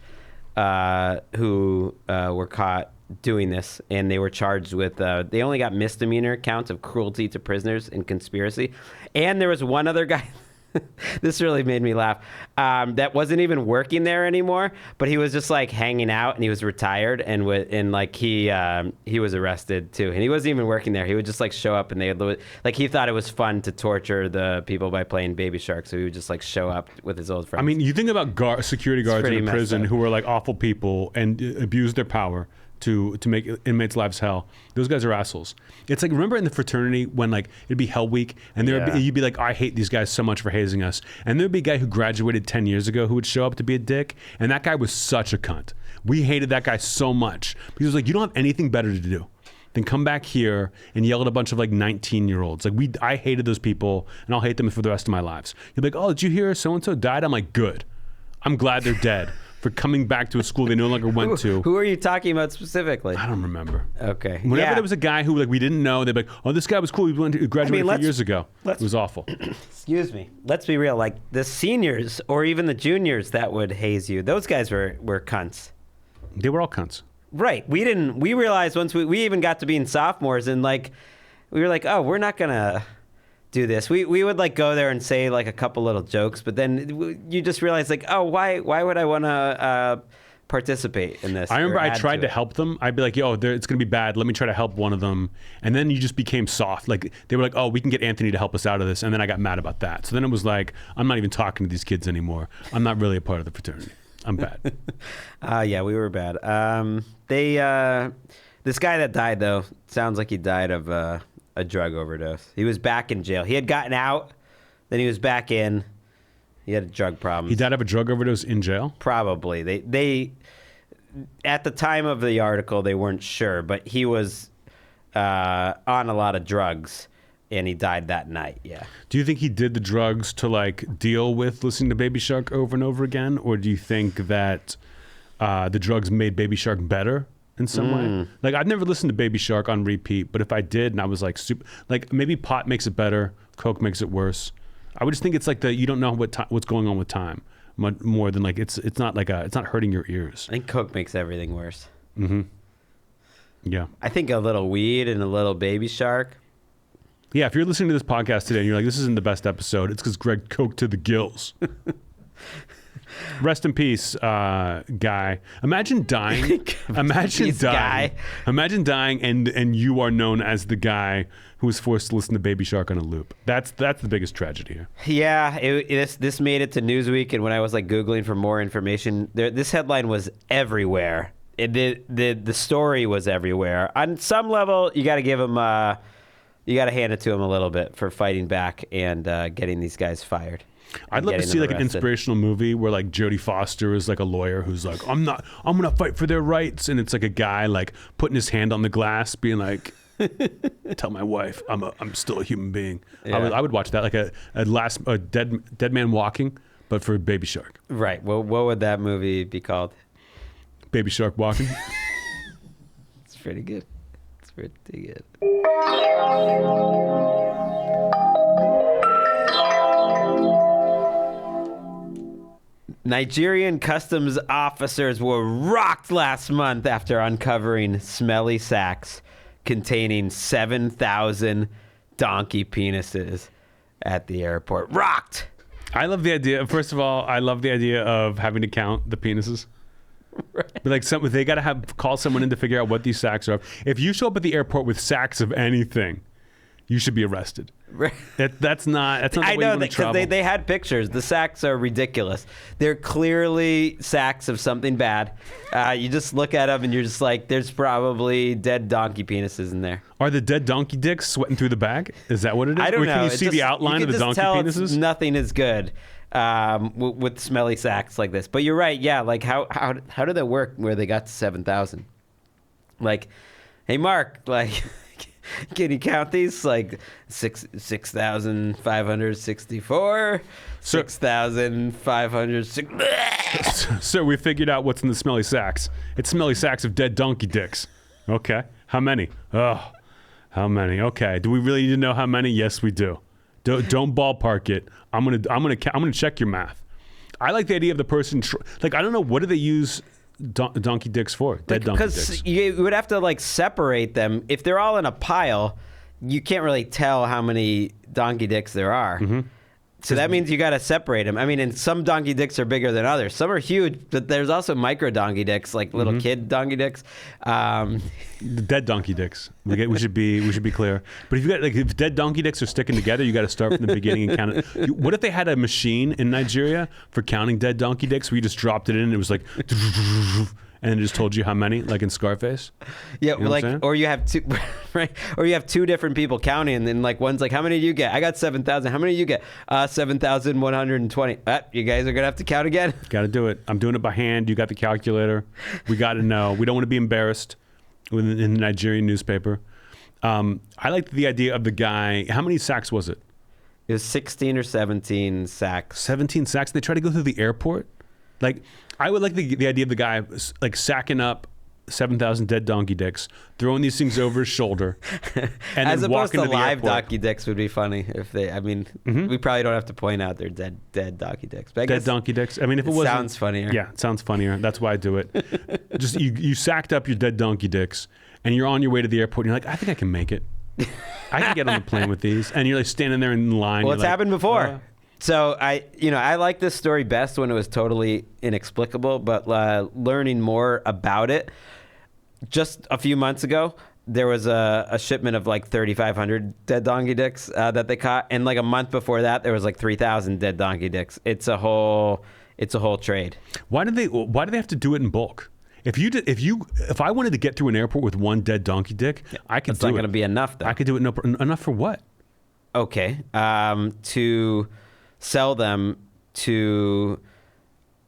B: who were caught doing this, and they were charged with, they only got misdemeanor counts of cruelty to prisoners and conspiracy. And there was one other guy. This really made me laugh. That wasn't even working there anymore, but he was just like hanging out, and he was retired, and like he was arrested too, and he wasn't even working there. He would just like show up, and like he thought it was fun to torture the people by playing Baby Shark, so he would just like show up with his old friends.
C: I mean, you think about security guards in a prison who were like awful people and abused their power to make inmates' lives hell. Those guys are assholes. It's like, remember in the fraternity when like it'd be Hell Week and you'd be like, I hate these guys so much for hazing us. And there'd be a guy who graduated 10 years ago who would show up to be a dick, and that guy was such a cunt. We hated that guy so much because it was like, you don't have anything better to do than come back here and yell at a bunch of like 19-year-olds. Like I hated those people, and I'll hate them for the rest of my lives. You'd be like, oh, did you hear so-and-so died? I'm like, good. I'm glad they're dead. For coming back to a school they no longer went to.
B: Who are you talking about specifically?
C: I don't remember.
B: Okay.
C: Whenever there was a guy who like we didn't know, they'd be like, oh, this guy was cool. He graduated a few years ago. It was awful.
B: Excuse me. Let's be real. Like the seniors or even the juniors that would haze you, those guys were cunts.
C: They were all cunts.
B: Right. We realized once we even got to being sophomores, and like we were like, oh, we're not gonna do this. We would like go there and say like a couple little jokes, but then you just realize like, oh, why would I want to participate in this?
C: I remember I tried to help them. I'd be like, yo, it's going to be bad. Let me try to help one of them. And then you just became soft. Like they were like, oh, we can get Anthony to help us out of this. And then I got mad about that. So then it was like, I'm not even talking to these kids anymore. I'm not really a part of the fraternity. I'm bad.
B: Yeah, we were bad. This guy that died though, sounds like he died of a drug overdose. He was back in jail. He had gotten out, then he was back in. He had a drug problem.
C: He died of a drug overdose in jail?
B: Probably. They at the time of the article, they weren't sure, but he was on a lot of drugs, and he died that night, yeah.
C: Do you think he did the drugs to like deal with listening to Baby Shark over and over again? Or do you think that the drugs made Baby Shark better in some way? Like I've never listened to Baby Shark on repeat, but if I did and I was like super, like maybe pot makes it better, Coke makes it worse. I would just think it's like you don't know what's going on with time much more than like it's not like it's not hurting your ears.
B: I think Coke makes everything worse.
C: Mm-hmm. Yeah.
B: I think a little weed and a little Baby Shark.
C: Yeah, if you're listening to this podcast today and you're like, this isn't the best episode, it's because Gregg coked to the gills. Rest in peace, guy. Imagine dying. Imagine dying, and you are known as the guy who was forced to listen to Baby Shark on a loop. That's the biggest tragedy here.
B: Yeah, this made it to Newsweek, and when I was like Googling for more information, this headline was everywhere. The story was everywhere. On some level, you got to give him you got to hand it to him a little bit for fighting back and getting these guys fired.
C: I'd love to see like an inspirational movie where like Jodie Foster is like a lawyer who's like, I'm gonna fight for their rights, and it's like a guy like putting his hand on the glass, being like, tell my wife I'm still a human being. Yeah. I would watch that, like a dead man walking, but for Baby Shark.
B: Right. Well, what would that movie be called?
C: Baby Shark Walking.
B: It's pretty good. It's pretty good. Nigerian customs officers were rocked last month after uncovering smelly sacks containing 7,000 donkey penises at the airport. Rocked!
C: I love the idea. First of all, I love the idea of having to count the penises. Right. But like they got to call someone in to figure out what these sacks are. If you show up at the airport with sacks of anything, you should be arrested.
B: Right.
C: That's not the
B: I
C: way
B: know
C: you
B: because they had pictures. The sacks are ridiculous. They're clearly sacks of something bad. You just look at them and you're just like, there's probably dead donkey penises in there.
C: Are the dead donkey dicks sweating through the bag? Is that what it is?
B: I don't know.
C: Can you see the outline of the donkey penises?
B: Nothing is good with smelly sacks like this. But you're right. Yeah. Like how did that work where they got to 7,000? Like, hey Mark, like. Can you count these? Like 6,564, 6,500.
C: So we figured out what's in the smelly sacks. It's smelly sacks of dead donkey dicks. Okay. How many? Oh, how many? Okay. Do we really need to know how many? Yes, we do. Don't ballpark it. I'm gonna check your math. I like the idea of the person. Like, I don't know, what do they use donkey dicks for? Dead donkey dicks.
B: Because you would have to like separate them. If they're all in a pile, you can't really tell how many donkey dicks there are. Mm-hmm. So that means you got to separate them. I mean, and some donkey dicks are bigger than others. Some are huge, but there's also micro donkey dicks, like little kid donkey dicks.
C: The dead donkey dicks. We should be clear. But if dead donkey dicks are sticking together, you got to start from the beginning and count it. What if they had a machine in Nigeria for counting dead donkey dicks, where you just dropped it in and it was like, and it just told you how many, like in Scarface?
B: Yeah, you know, like, or you have two, right? Or you have two different people counting, and then like one's like, how many do you get? I got 7,000. How many do you get? 7,120. You guys are gonna have to count again.
C: Got to do it. I'm doing it by hand. You got the calculator. We got to know. We don't want to be embarrassed in the Nigerian newspaper. I like the idea of the guy. How many sacks was it?
B: It was 16 or 17 sacks.
C: 17 sacks. They try to go through the airport. Like, I would like the idea of the guy like sacking up 7,000 dead donkey dicks, throwing these things over his shoulder, and
B: as
C: then
B: opposed
C: walking
B: to
C: to the
B: live
C: airport.
B: donkey dicks would be funny if they. I mean, we probably don't have to point out they're dead donkey dicks. But I
C: Dead
B: guess
C: donkey dicks. I mean, if it
B: it
C: was
B: sounds funnier.
C: Yeah, it sounds funnier. That's why I do it. Just you sacked up your dead donkey dicks, and you're on your way to the airport. And you're like, I think I can make it. I can get on the plane with these, and you're like standing there in line.
B: Well, it's happened before. So I like this story best when it was totally inexplicable, but learning more about it, just a few months ago, there was a shipment of like 3,500 dead donkey dicks that they caught, and like a month before that, there was like 3,000 dead donkey dicks. It's a whole trade. Why do
C: they have to do it in bulk? If I wanted to get through an airport with one dead donkey dick, I could do it.
B: It's not going to be enough, though.
C: I could do it enough for what?
B: Okay, to sell them to,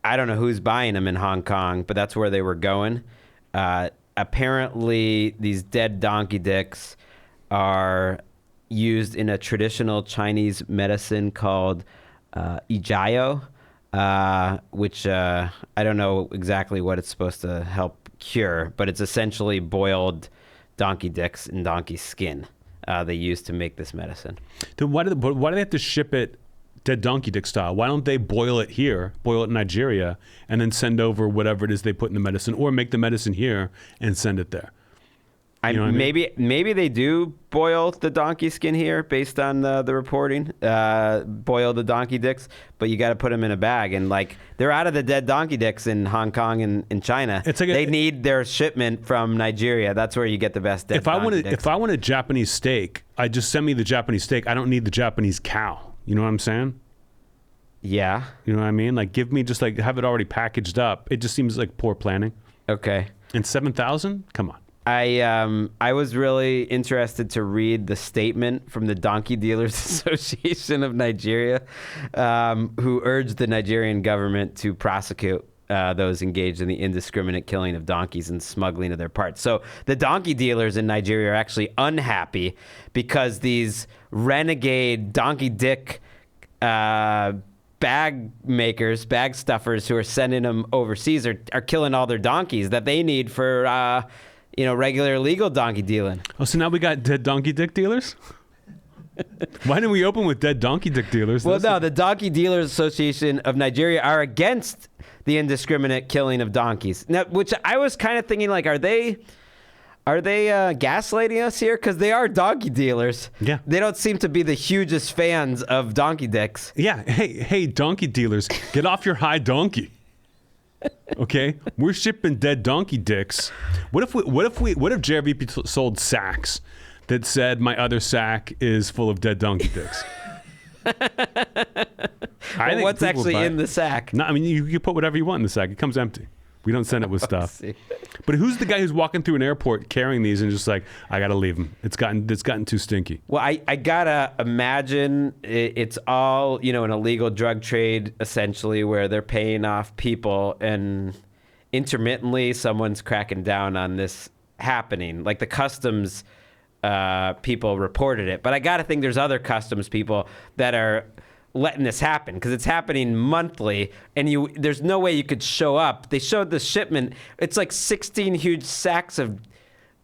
B: I don't know who's buying them in Hong Kong, but that's where they were going. Apparently, these dead donkey dicks are used in a traditional Chinese medicine called Ijayo, which I don't know exactly what it's supposed to help cure, but it's essentially boiled donkey dicks in donkey skin. They use to make this medicine.
C: Then why do they have to ship it dead donkey dick style? Why don't they boil it in Nigeria, and then send over whatever it is they put in the medicine, or make the medicine here and send it there?
B: Maybe they do boil the donkey skin here based on the reporting. Boil the donkey dicks, but you got to put them in a bag, and like they're out of the dead donkey dicks in Hong Kong and in China. It's like they need their shipment from Nigeria. That's where you get the best dead donkey dicks.
C: If I want a Japanese steak, I just send me the Japanese steak. I don't need the Japanese cow. You know what I'm saying?
B: Yeah.
C: You know what I mean? Like, give me just like have it already packaged up. It just seems like poor planning.
B: Okay.
C: And 7,000? Come on.
B: I was really interested to read the statement from the Donkey Dealers Association of Nigeria, who urged the Nigerian government to prosecute those engaged in the indiscriminate killing of donkeys and smuggling of their parts. So the donkey dealers in Nigeria are actually unhappy because these renegade donkey dick bag makers, bag stuffers who are sending them overseas are killing all their donkeys that they need for regular legal donkey dealing.
C: Oh, so now we got dead donkey dick dealers? Why didn't we open with dead donkey dick dealers?
B: Well, no, the Donkey Dealers Association of Nigeria are against the indiscriminate killing of donkeys. Now, which I was kind of thinking, like, are they gaslighting us here? Because they are donkey dealers.
C: Yeah.
B: They don't seem to be the hugest fans of donkey dicks.
C: Yeah. Hey, donkey dealers, get off your high donkey. Okay, we're shipping dead donkey dicks. What if JRVP sold sacks that said my other sack is full of dead donkey dicks?
B: Well, what's actually in the sack?
C: No, I mean you put whatever you want in the sack. It comes empty. We don't send it with stuff.
B: See.
C: But who's the guy who's walking through an airport carrying these and just like, I gotta leave them. It's gotten too stinky.
B: Well, I gotta imagine it's all an illegal drug trade essentially, where they're paying off people, and intermittently someone's cracking down on this happening. Like the customs people reported it, but I gotta think there's other customs people that are letting this happen because it's happening monthly, and there's no way you could show up. They showed the shipment. It's like 16 huge sacks of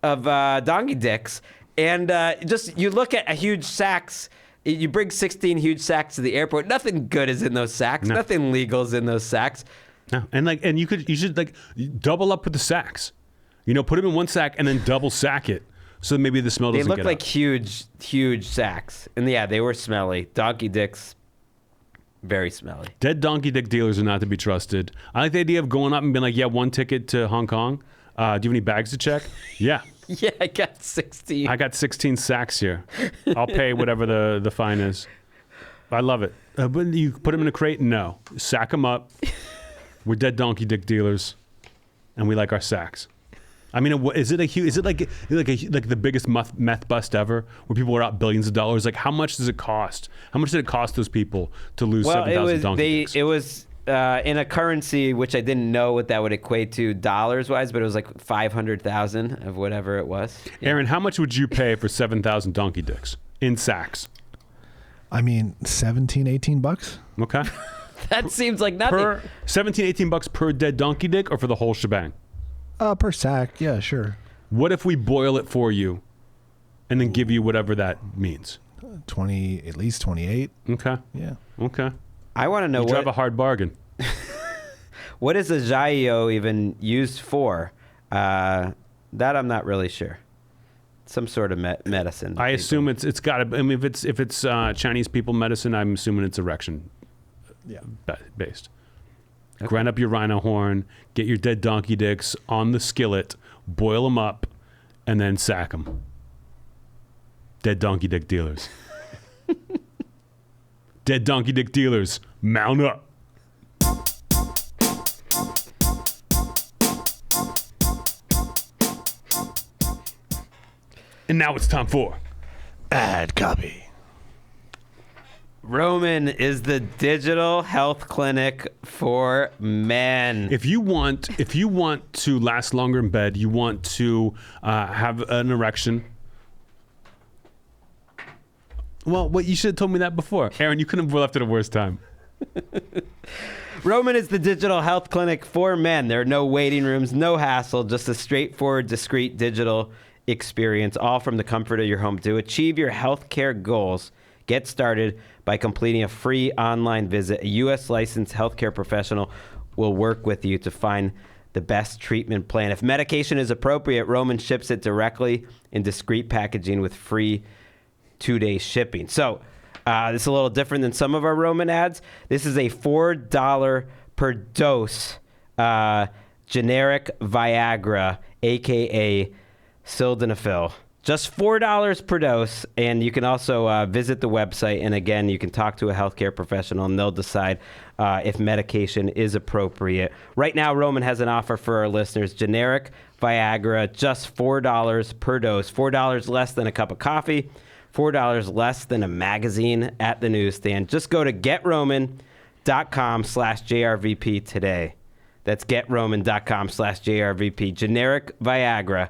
B: donkey dicks, and just you look at a huge sacks. You bring 16 huge sacks to the airport. Nothing good is in those sacks.
C: No.
B: Nothing legal is in those sacks.
C: No, and you should double up with the sacks. Put them in one sack and then double sack it. So maybe the smell doesn't get
B: They look like
C: up.
B: huge sacks. And yeah, they were smelly. Donkey dicks, very smelly.
C: Dead donkey dick dealers are not to be trusted. I like the idea of going up and being like, yeah, one ticket to Hong Kong. Do you have any bags to check? Yeah.
B: Yeah, I got 16.
C: I got 16 sacks here. I'll pay whatever the fine is. I love it. But you put them in a crate? No. Sack them up. We're dead donkey dick dealers, and we like our sacks. I mean, is it like the biggest meth bust ever, where people are out billions of dollars? Like, how much does it cost? How much did it cost those people to lose 7,000 donkey dicks?
B: It was in a currency which I didn't know what that would equate to dollars wise, but it was like 500,000 of whatever it was. Yeah.
C: Aaron, how much would you pay for 7,000 donkey dicks in sacks?
A: I mean, $17-18.
C: Okay.
B: That seems like nothing.
C: $17-18 per dead donkey dick, or for the whole shebang?
A: Per sack, yeah, sure.
C: What if we boil it for you and then give you whatever that means?
A: 20, at least 28.
C: Okay.
A: Yeah.
C: Okay.
B: I want to know
C: You drive a hard bargain.
B: what is a Jaio even used for? That I'm not really sure. Some sort of medicine.
C: I assume it's got to. I mean, if it's Chinese people medicine, I'm assuming it's erection based.
B: Okay.
C: Grind up your rhino horn, get your dead donkey dicks on the skillet, boil them up, and then sack them. Dead donkey dick dealers. Dead donkey dick dealers, mount up. And now it's time for
A: Ad copy.
B: Roman is the digital health clinic for men.
C: If you want to last longer in bed, you want to have an erection. Well, you should have told me that before. Aaron, you couldn't have left at a worse time.
B: Roman is the digital health clinic for men. There are no waiting rooms, no hassle, just a straightforward, discreet digital experience, all from the comfort of your home. To achieve your healthcare goals, get started by completing a free online visit. A U.S. licensed healthcare professional will work with you to find the best treatment plan. If medication is appropriate, Roman ships it directly in discreet packaging with free 2-day shipping. So this is a little different than some of our Roman ads. This is a $4 per dose generic Viagra, a.k.a. sildenafil. Just $4 per dose, and you can also visit the website, and again, you can talk to a healthcare professional, and they'll decide if medication is appropriate. Right now, Roman has an offer for our listeners. Generic Viagra, just $4 per dose. $4 less than a cup of coffee, $4 less than a magazine at the newsstand. Just go to GetRoman.com/JRVP today. That's GetRoman.com/JRVP. Generic Viagra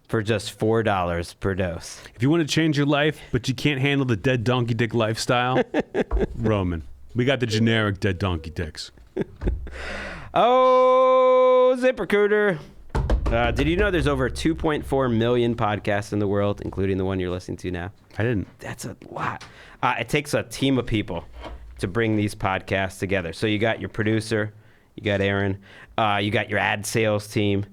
B: for just $4 per dose.
C: If you want to change your life, but you can't handle the dead donkey dick lifestyle, Roman, we got the generic dead donkey dicks.
B: Oh, ZipRecruiter. Did you know there's over 2.4 million podcasts in the world, including the one you're listening to now?
C: I didn't.
B: That's a lot. It takes a team of people to bring these podcasts together. So you got your producer, you got Aaron, you got your ad sales team.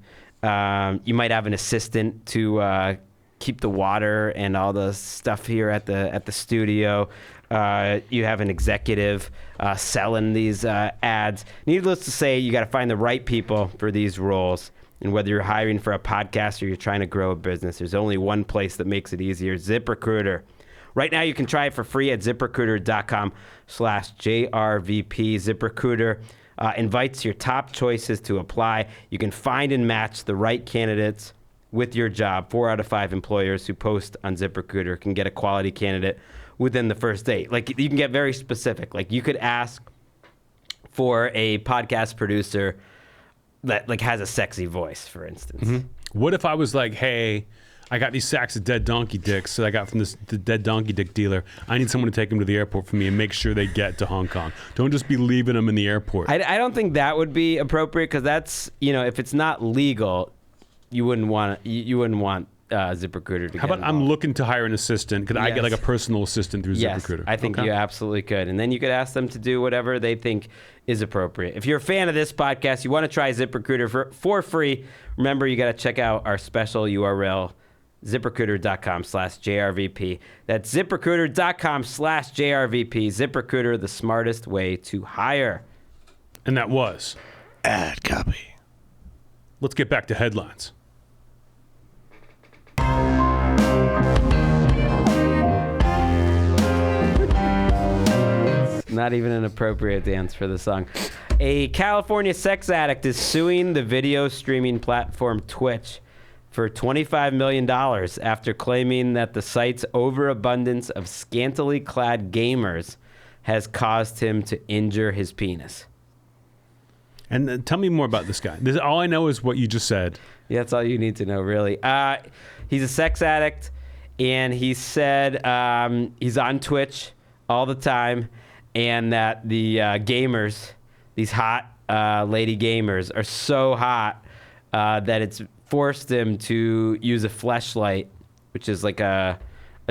B: You might have an assistant to keep the water and all the stuff here at the studio. You have an executive selling these ads. Needless to say, you got to find the right people for these roles. And whether you're hiring for a podcast or you're trying to grow a business, there's only one place that makes it easier: ZipRecruiter. Right now, you can try it for free at ZipRecruiter.com/JRVP. ZipRecruiter invites your top choices to apply. You can find and match the right candidates with your job. 4 out of 5 employers who post on ZipRecruiter can get a quality candidate within the first day. Like, you can get very specific. Like, you could ask for a podcast producer that like has a sexy voice, for instance.
C: Mm-hmm. What if I was like, hey, I got these sacks of dead donkey dicks that I got from the dead donkey dick dealer. I need someone to take them to the airport for me and make sure they get to Hong Kong. Don't just be leaving them in the airport.
B: I don't think that would be appropriate, because that's, if it's not legal, you wouldn't want ZipRecruiter to
C: How about I'm looking to hire an assistant? Could I get like a personal assistant through ZipRecruiter?
B: I think you absolutely could. And then you could ask them to do whatever they think is appropriate. If you're a fan of this podcast, you want to try ZipRecruiter for free, remember, you got to check out our special URL, ZipRecruiter.com/JRVP. That's ZipRecruiter.com/JRVP. ZipRecruiter, the smartest way to hire.
C: And that was
A: Ad copy.
C: Let's get back to headlines.
B: Not even an appropriate dance for the song. A California sex addict is suing the video streaming platform Twitch for $25 million after claiming that the site's overabundance of scantily clad gamers has caused him to injure his penis.
C: And tell me more about this guy. All I know is what you just said.
B: Yeah, that's all you need to know, really. He's a sex addict, and he said he's on Twitch all the time, and that the gamers, these hot lady gamers, are so hot that it's forced him to use a fleshlight, which is like a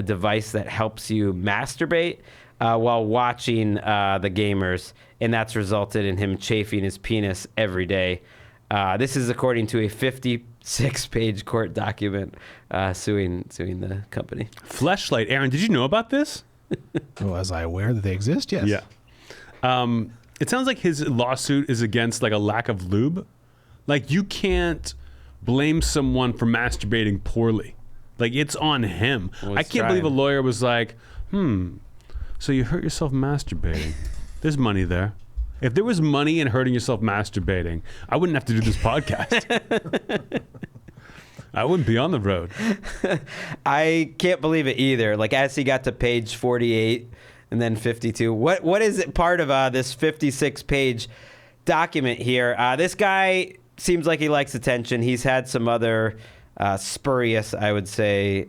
B: device that helps you masturbate while watching the gamers, and that's resulted in him chafing his penis every day. This is according to a 56-page court document suing the company.
C: Fleshlight. Aaron, did you know about this?
A: Was I aware that they exist? Yes.
C: Yeah. It sounds like his lawsuit is against like a lack of lube. Like, you can't blame someone for masturbating poorly. Like, it's on him.
B: Well,
C: I can't believe a lawyer was like, so you hurt yourself masturbating. There's money there. If there was money in hurting yourself masturbating, I wouldn't have to do this podcast. I wouldn't be on the road.
B: I can't believe it either. Like, as he got to page 48 and then 52, what is it part of this 56-page document here? This guy seems like he likes attention. He's had some other spurious, I would say,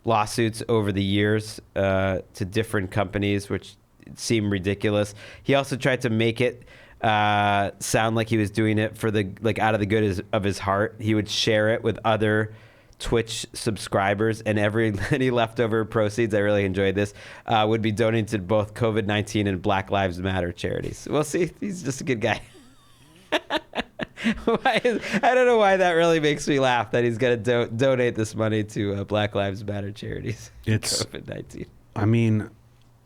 B: lawsuits over the years to different companies, which seem ridiculous. He also tried to make it sound like he was doing it for out of the good of his heart. He would share it with other Twitch subscribers, and any leftover proceeds, I really enjoyed this, would be donated to both COVID-19 and Black Lives Matter charities. We'll see. He's just a good guy. I don't know why that really makes me laugh, that he's going to donate this money to Black Lives Matter charities.
C: It's
B: COVID-19.
C: I mean,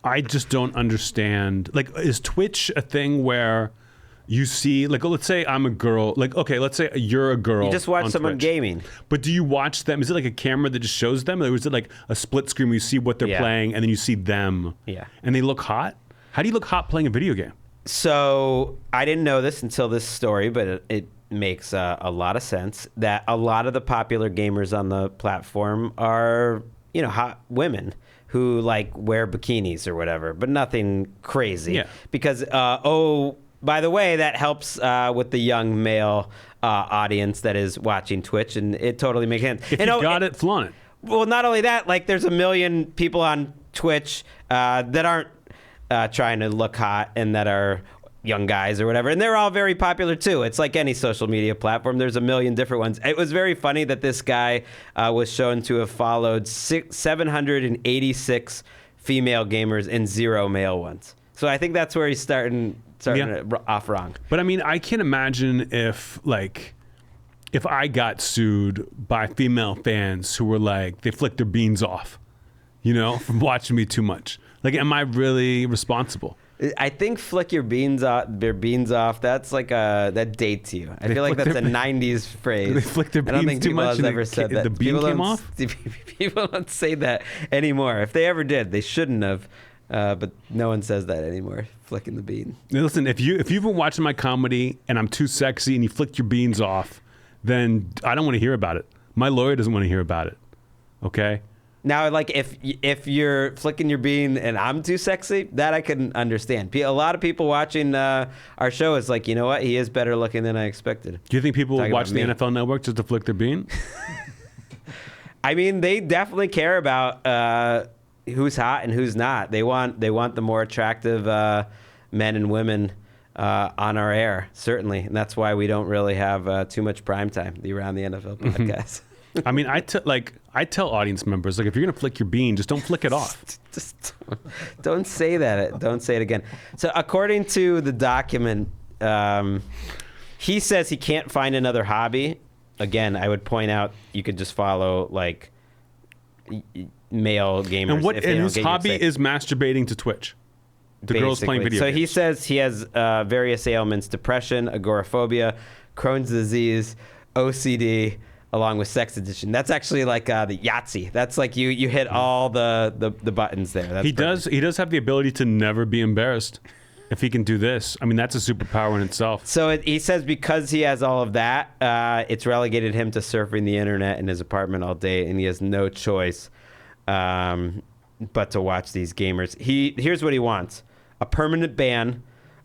C: I just don't understand. Like, is Twitch a thing where you see, like, let's say I'm a girl. Like, okay, let's say you're a girl.
B: You just watch
C: on
B: someone
C: Twitch.
B: gaming.
C: But do you watch them? Is it like a camera that just shows them? Or is it like a split screen where you see what they're
B: Yeah.
C: playing and then you see them?
B: Yeah.
C: And they look hot? How do you look hot playing a video game?
B: So I didn't know this until this story, but it makes a lot of sense that a lot of the popular gamers on the platform are, hot women who like wear bikinis or whatever, but nothing crazy.
C: Yeah.
B: Because, by the way, that helps with the young male audience that is watching Twitch, and it totally makes sense.
C: If you got it, flaunt it.
B: Well, not only that, like there's a million people on Twitch that aren't trying to look hot and that are young guys or whatever, and they're all very popular too. It's like any social media platform. There's a million different ones. It was very funny that this guy was shown to have followed 786 female gamers and 0 male ones. So I think that's where he's starting it off wrong.
C: But I mean, I can't imagine if I got sued by female fans who were like, they flicked their beans off, from watching me too much. Like, am I really responsible?
B: I think flick your beans off. That's like that dates you. I feel like that's a '90s phrase.
C: They flick their beans
B: I don't think
C: too
B: people
C: much
B: have
C: and
B: ever said that.
C: the bean came off?
B: People don't say that anymore. If they ever did, they shouldn't have. But no one says that anymore. Flicking the bean.
C: Now listen, if you've been watching my comedy and I'm too sexy and you flicked your beans off, then I don't want to hear about it. My lawyer doesn't want to hear about it. Okay.
B: Now, like, if you're flicking your bean and I'm too sexy, that I can understand. A lot of people watching our show is like, you know what? He is better looking than I expected.
C: Do you think people will watch the
B: me.
C: NFL Network just to flick their bean?
B: I mean, they definitely care about who's hot and who's not. They want the more attractive men and women on our air, certainly. And that's why we don't really have too much prime time, the Around the NFL podcast.
C: I mean, I tell audience members, like, if you're gonna flick your bean, just don't flick it off.
B: Just don't say that. Don't say it again. So according to the document, he says he can't find another hobby. Again, I would point out you could just follow like male gamers.
C: And his hobby is masturbating to Twitch. The girls playing video games.
B: So he says he has various ailments: depression, agoraphobia, Crohn's disease, OCD, along with sex addiction. That's actually like the Yahtzee. That's like you hit all the buttons there. That's perfect.
C: He does have the ability to never be embarrassed if he can do this. I mean, that's a superpower in itself.
B: So he says because he has all of that, it's relegated him to surfing the internet in his apartment all day, and he has no choice but to watch these gamers. Here's what he wants: a permanent ban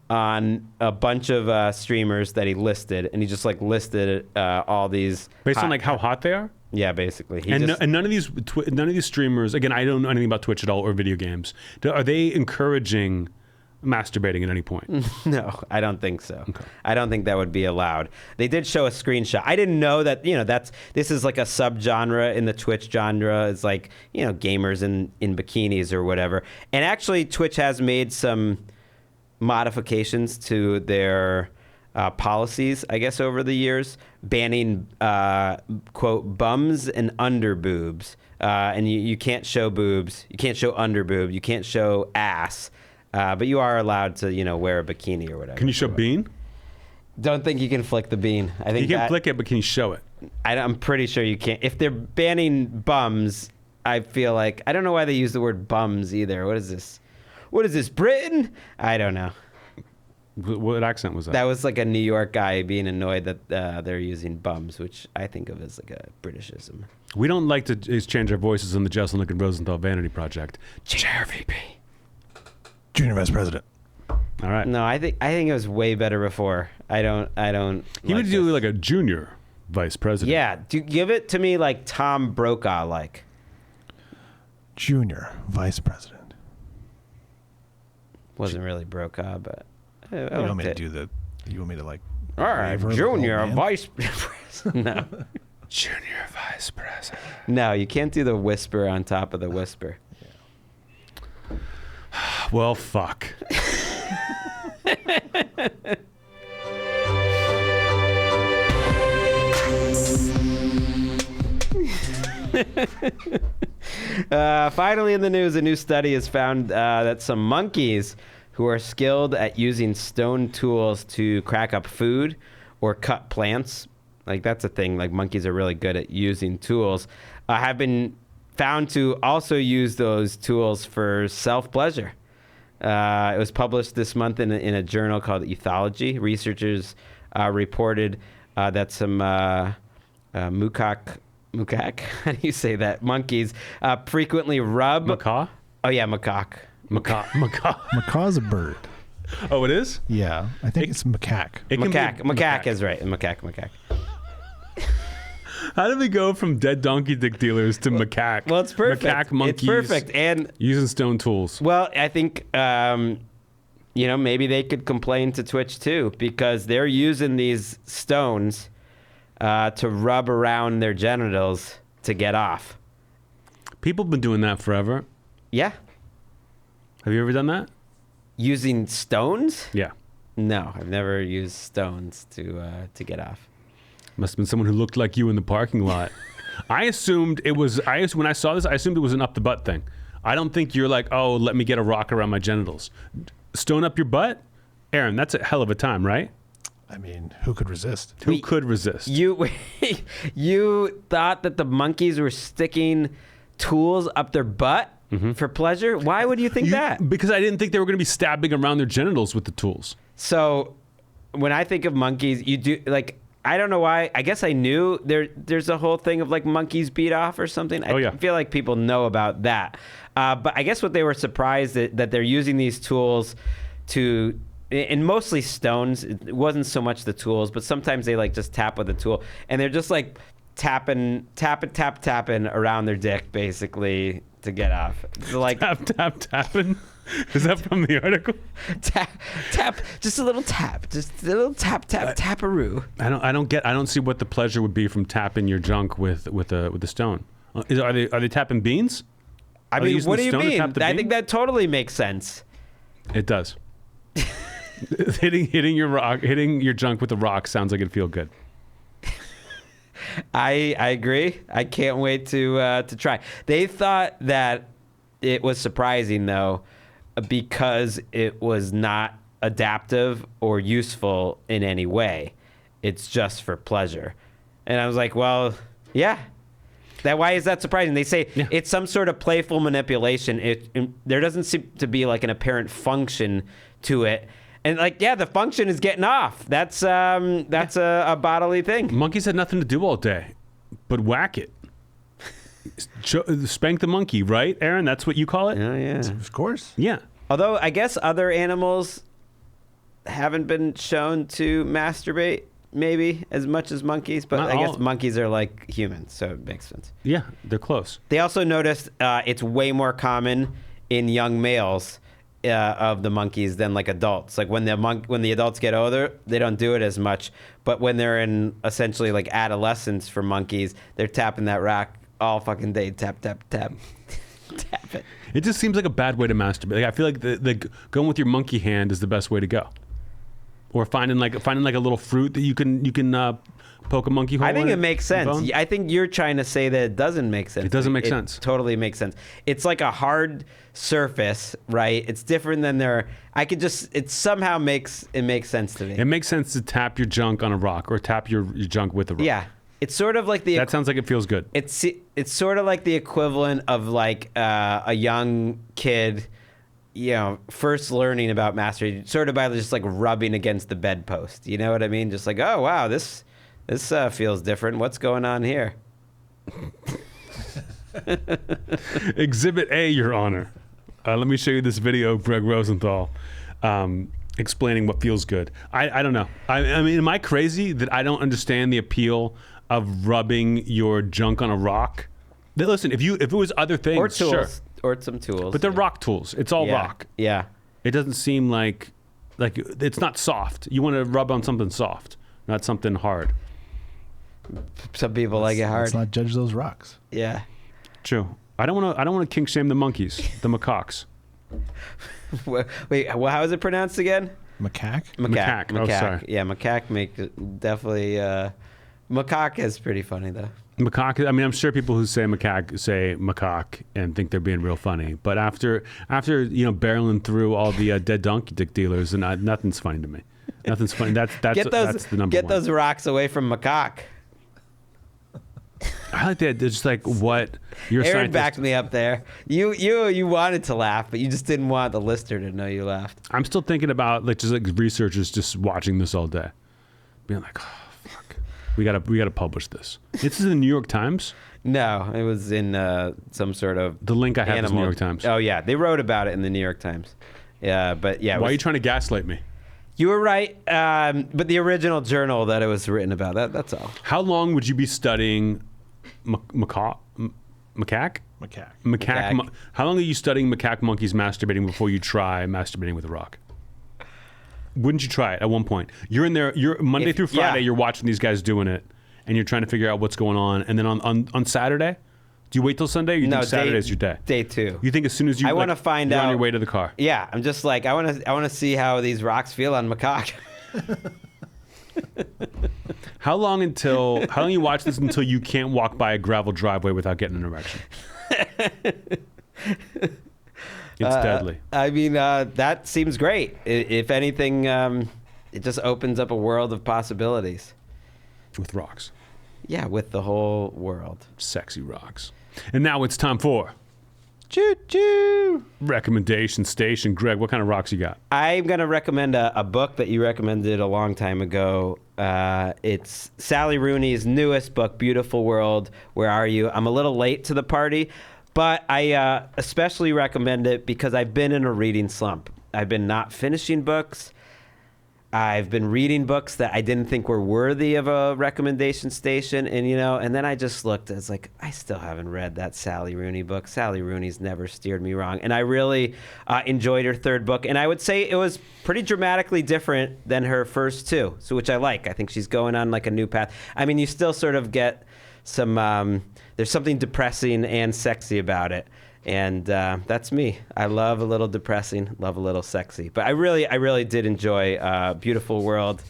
B: on a bunch of streamers that he listed, and he just like listed all these
C: based on like how hot they are.
B: Yeah, basically.
C: And none of these streamers. Again, I don't know anything about Twitch at all or video games. Are they encouraging masturbating at any point?
B: No, I don't think so.
C: Okay.
B: I don't think that would be allowed. They did show a screenshot. I didn't know that, this is like a subgenre in the Twitch genre. It's like, gamers in bikinis or whatever. And actually Twitch has made some modifications to their policies, I guess, over the years, banning, quote, bums and under boobs. And you can't show boobs. You can't show under boob. You can't show ass. But you are allowed to, wear a bikini or whatever.
C: Can you show bean?
B: Don't think you can flick the bean. I think
C: you can flick it, but can you show it?
B: I'm pretty sure you can't. If they're banning bums, I feel like I don't know why they use the word bums either. What is this? What is this, Britain? I don't know.
C: What accent was that?
B: That was like a New York guy being annoyed that they're using bums, which I think of as like a Britishism.
C: We don't like to exchange our voices on the Jeselnik and Rosenthal Vanity Project. JRVP.
A: Junior Vice President.
C: All right.
B: No, I think it was way better before. I don't.
C: He would do like a junior vice president.
B: Yeah, give it to me like Tom Brokaw like.
A: Junior Vice President.
B: Wasn't really Brokaw, but
A: You want me to do the? You want me to like?
B: all right,
A: flavor of the
B: Junior
A: old man?
B: Vice President. No,
C: Junior vice president.
B: no, you can't do the whisper on top of the whisper.
C: Well, fuck.
B: Finally in the news, a new study has found that some monkeys who are skilled at using stone tools to crack up food or cut plants. Like, that's a thing. Like, monkeys are really good at using tools. Have been found to also use those tools for self-pleasure. It was published this month in a journal called Ethology. Researchers reported that some macaque, how do you say that? Monkeys frequently rub...
C: Macaw?
B: Oh, yeah, macaque.
C: Macaw.
A: Macaw's a bird.
C: Oh, it is?
A: Yeah, I think it's macaque.
C: It can be
B: Macaque is right. Macaque.
C: How did we go from dead donkey dick dealers to macaque?
B: Well, it's perfect.
C: Macaque monkeys.
B: It's perfect. And
C: using stone tools.
B: well, I think maybe they could complain to Twitch too, because they're using these stones to rub around their genitals to get off.
C: People have been doing that forever.
B: Yeah.
C: Have you ever done that?
B: Using stones?
C: Yeah.
B: No, I've never used stones to get off.
C: Must have been someone who looked like you in the parking lot. I assumed it was. When I saw this, I assumed it was an up the butt thing. I don't think you're like, oh, let me get a rock around my genitals. Stone up your butt, Aaron. That's a hell of a time, right?
A: I mean, who could resist?
C: Who could resist?
B: You thought that the monkeys were sticking tools up their butt for pleasure? Why would you think that?
C: Because I didn't think they were going to be stabbing around their genitals with the tools.
B: So when I think of monkeys, you do like, I don't know why. I guess I knew there's a whole thing of like monkeys beat off or something. I feel like people know about that. But I guess what they were surprised that they're using these tools to, and mostly stones. It wasn't so much the tools, but sometimes they like just tap with a tool, and they're just like tapping around their dick basically to get off. So like
C: tapping. Is that from the article?
B: tap, just a little tap, taparoo.
C: I don't see what the pleasure would be from tapping your junk with a stone. Are they tapping beans?
B: I mean, what do you mean? I think that totally makes sense.
C: It does. hitting your junk with a rock sounds like it'd feel good.
B: I agree. I can't wait to try. They thought that it was surprising though, because it was not adaptive or useful in any way. It's just for pleasure. And I was like, well, yeah. Why is that surprising? They say it's some sort of playful manipulation. There doesn't seem to be like an apparent function to it. And like, yeah, the function is getting off. That's a bodily thing.
C: Monkeys had nothing to do all day, but whack it. Spank the monkey, right, Aaron? That's what you call it?
B: Oh, yeah.
A: Of course.
C: Yeah.
B: Although I guess other animals haven't been shown to masturbate maybe as much as monkeys, but I guess monkeys are like humans, so it makes sense.
C: Yeah, they're close.
B: They also noticed it's way more common in young males of the monkeys than like adults. Like when the adults get older, they don't do it as much, but when they're in essentially like adolescence for monkeys, they're tapping that rack all fucking day. Tap, tap, tap. Tap it.
C: It just seems like a bad way to masturbate. Like, I feel like the going with your monkey hand is the best way to go. Or finding like a little fruit that you can poke a monkey hole.
B: I think it makes sense. I think you're trying to say that it doesn't make sense.
C: It doesn't make sense.
B: Totally makes sense. It's like a hard surface, right? It's different than it somehow makes sense to me.
C: It makes sense to tap your junk on a rock or tap your junk with a rock.
B: Yeah. It's sort of like
C: that sounds like it feels good.
B: It's sort of like the equivalent of like a young kid, first learning about masturbation, sort of by just like rubbing against the bedpost. You know what I mean? Just like, oh wow, this feels different. What's going on here?
C: Exhibit A, Your Honor. Let me show you this video of Gregg Rosenthal explaining what feels good. I don't know. I mean, am I crazy that I don't understand the appeal of rubbing your junk on a rock? Listen, if it was other things,
B: or tools,
C: sure.
B: or some tools,
C: but they're rock tools. It's all rock.
B: Yeah.
C: It doesn't seem like it's not soft. You want to rub on something soft, not something hard.
B: Some people like it hard.
A: Let's not judge those rocks.
B: Yeah.
C: True. I don't want to kink shame the monkeys, the macaques.
B: Wait, how is it pronounced again?
A: Macaque?
C: Macaque. Oh, sorry.
B: Yeah, macaque definitely. Macaque is pretty funny though.
C: Macaque. I mean, I'm sure people who say macaque and think they're being real funny. But after barreling through all the dead donkey dick dealers, and nothing's funny to me. Nothing's funny. That's the number
B: Get
C: one.
B: those rocks away from macaque.
C: I like that. It's just like what you're.
B: Aaron backed me up there. You wanted to laugh, but you just didn't want the listener to know you laughed.
C: I'm still thinking about just researchers just watching this all day, being like, oh fuck, we gotta publish this. This is in the New York Times.
B: No, it was in some sort of.
C: The link I have is New York Times.
B: Oh yeah, they wrote about it in the New York Times. Yeah, but yeah.
C: Why are you trying to gaslight me?
B: You were right, but the original journal that it was written about, that's all.
C: How long would you be studying macaque? How long are you studying macaque monkeys masturbating before you try masturbating with a rock? Wouldn't you try it at one point? You're in there. You're Monday through Friday. You're watching these guys doing it, and you're trying to figure out what's going on. And then on Saturday, do you wait till Sunday? Or you think Saturday's your day?
B: Day two.
C: You think as soon as you
B: want to find
C: you're
B: out
C: on your way to the car?
B: Yeah, I'm just like I want to see how these rocks feel on macaque.
C: How long you watch this until you can't walk by a gravel driveway without getting an erection? It's deadly.
B: I mean, that seems great. If anything, it just opens up a world of possibilities.
C: With rocks.
B: Yeah, with the whole world.
C: Sexy rocks. And now it's time for
B: Choo-choo!
C: Recommendation Station. Greg, what kind of rocks you got?
B: I'm going to recommend a book that you recommended a long time ago. It's Sally Rooney's newest book, Beautiful World, Where Are You? I'm a little late to the party, but I especially recommend it because I've been in a reading slump. I've been not finishing books. I've been reading books that I didn't think were worthy of a recommendation station. And then I just looked, it's like, I still haven't read that Sally Rooney book. Sally Rooney's never steered me wrong. And I really enjoyed her third book. And I would say it was pretty dramatically different than her first two, so which I like. I think she's going on like a new path. I mean, you still sort of get some, there's something depressing and sexy about it. And that's me. I love a little depressing, love a little sexy. But I really did enjoy Beautiful World,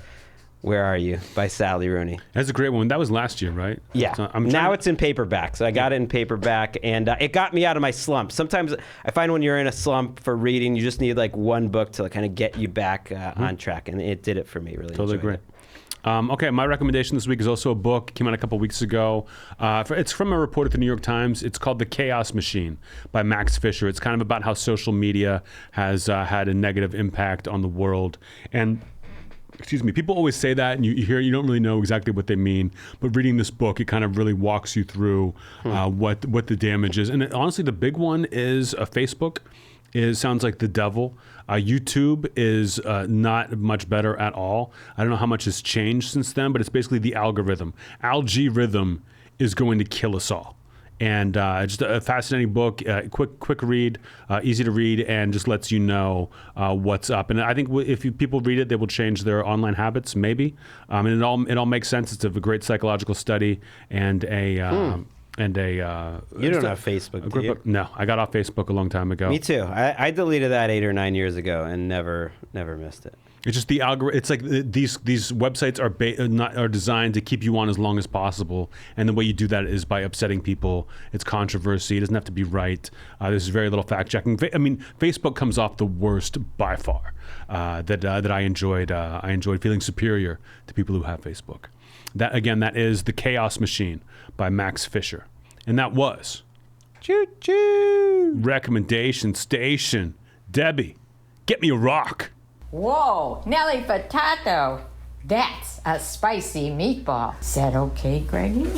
B: Where Are You? By Sally Rooney.
C: That's a great one. That was last year, right?
B: Yeah. Now it's in paperback. So I got it in paperback, and it got me out of my slump. Sometimes I find when you're in a slump for reading, you just need like one book to kind of get you back on track. And it did it for me. Really
C: totally
B: enjoyed
C: agree.
B: it.
C: Okay, my recommendation this week is also a book. It came out a couple weeks ago. It's from a report at the New York Times. It's called The Chaos Machine by Max Fisher. It's kind of about how social media has had a negative impact on the world. And excuse me, people always say that, and you don't really know exactly what they mean. But reading this book, it kind of really walks you through what the damage is. And honestly, the big one is Facebook. Sounds like the devil. YouTube is not much better at all. I don't know how much has changed since then, but it's basically the algorithm. Algorithm is going to kill us all. And just a fascinating book, quick read, easy to read, and just lets you know what's up. And I think if people read it, they will change their online habits, maybe. And it all makes sense. It's a great psychological study and a. You
B: don't have Facebook, do you?
C: No, I got off Facebook a long time ago.
B: Me too. I deleted that 8 or 9 years ago and never missed it.
C: It's just the algorithm. It's like these websites are designed to keep you on as long as possible, and the way you do that is by upsetting people. It's controversy. It doesn't have to be right. There's very little fact checking. I mean, Facebook comes off the worst by far. That I enjoyed. I enjoyed feeling superior to people who have Facebook. That is The Chaos Machine by Max Fisher. And that was
B: Choo-choo!
C: Recommendation Station. Debbie, get me a rock.
D: Whoa, Nelly Furtado. That's a spicy meatball. Is that okay, Greggy?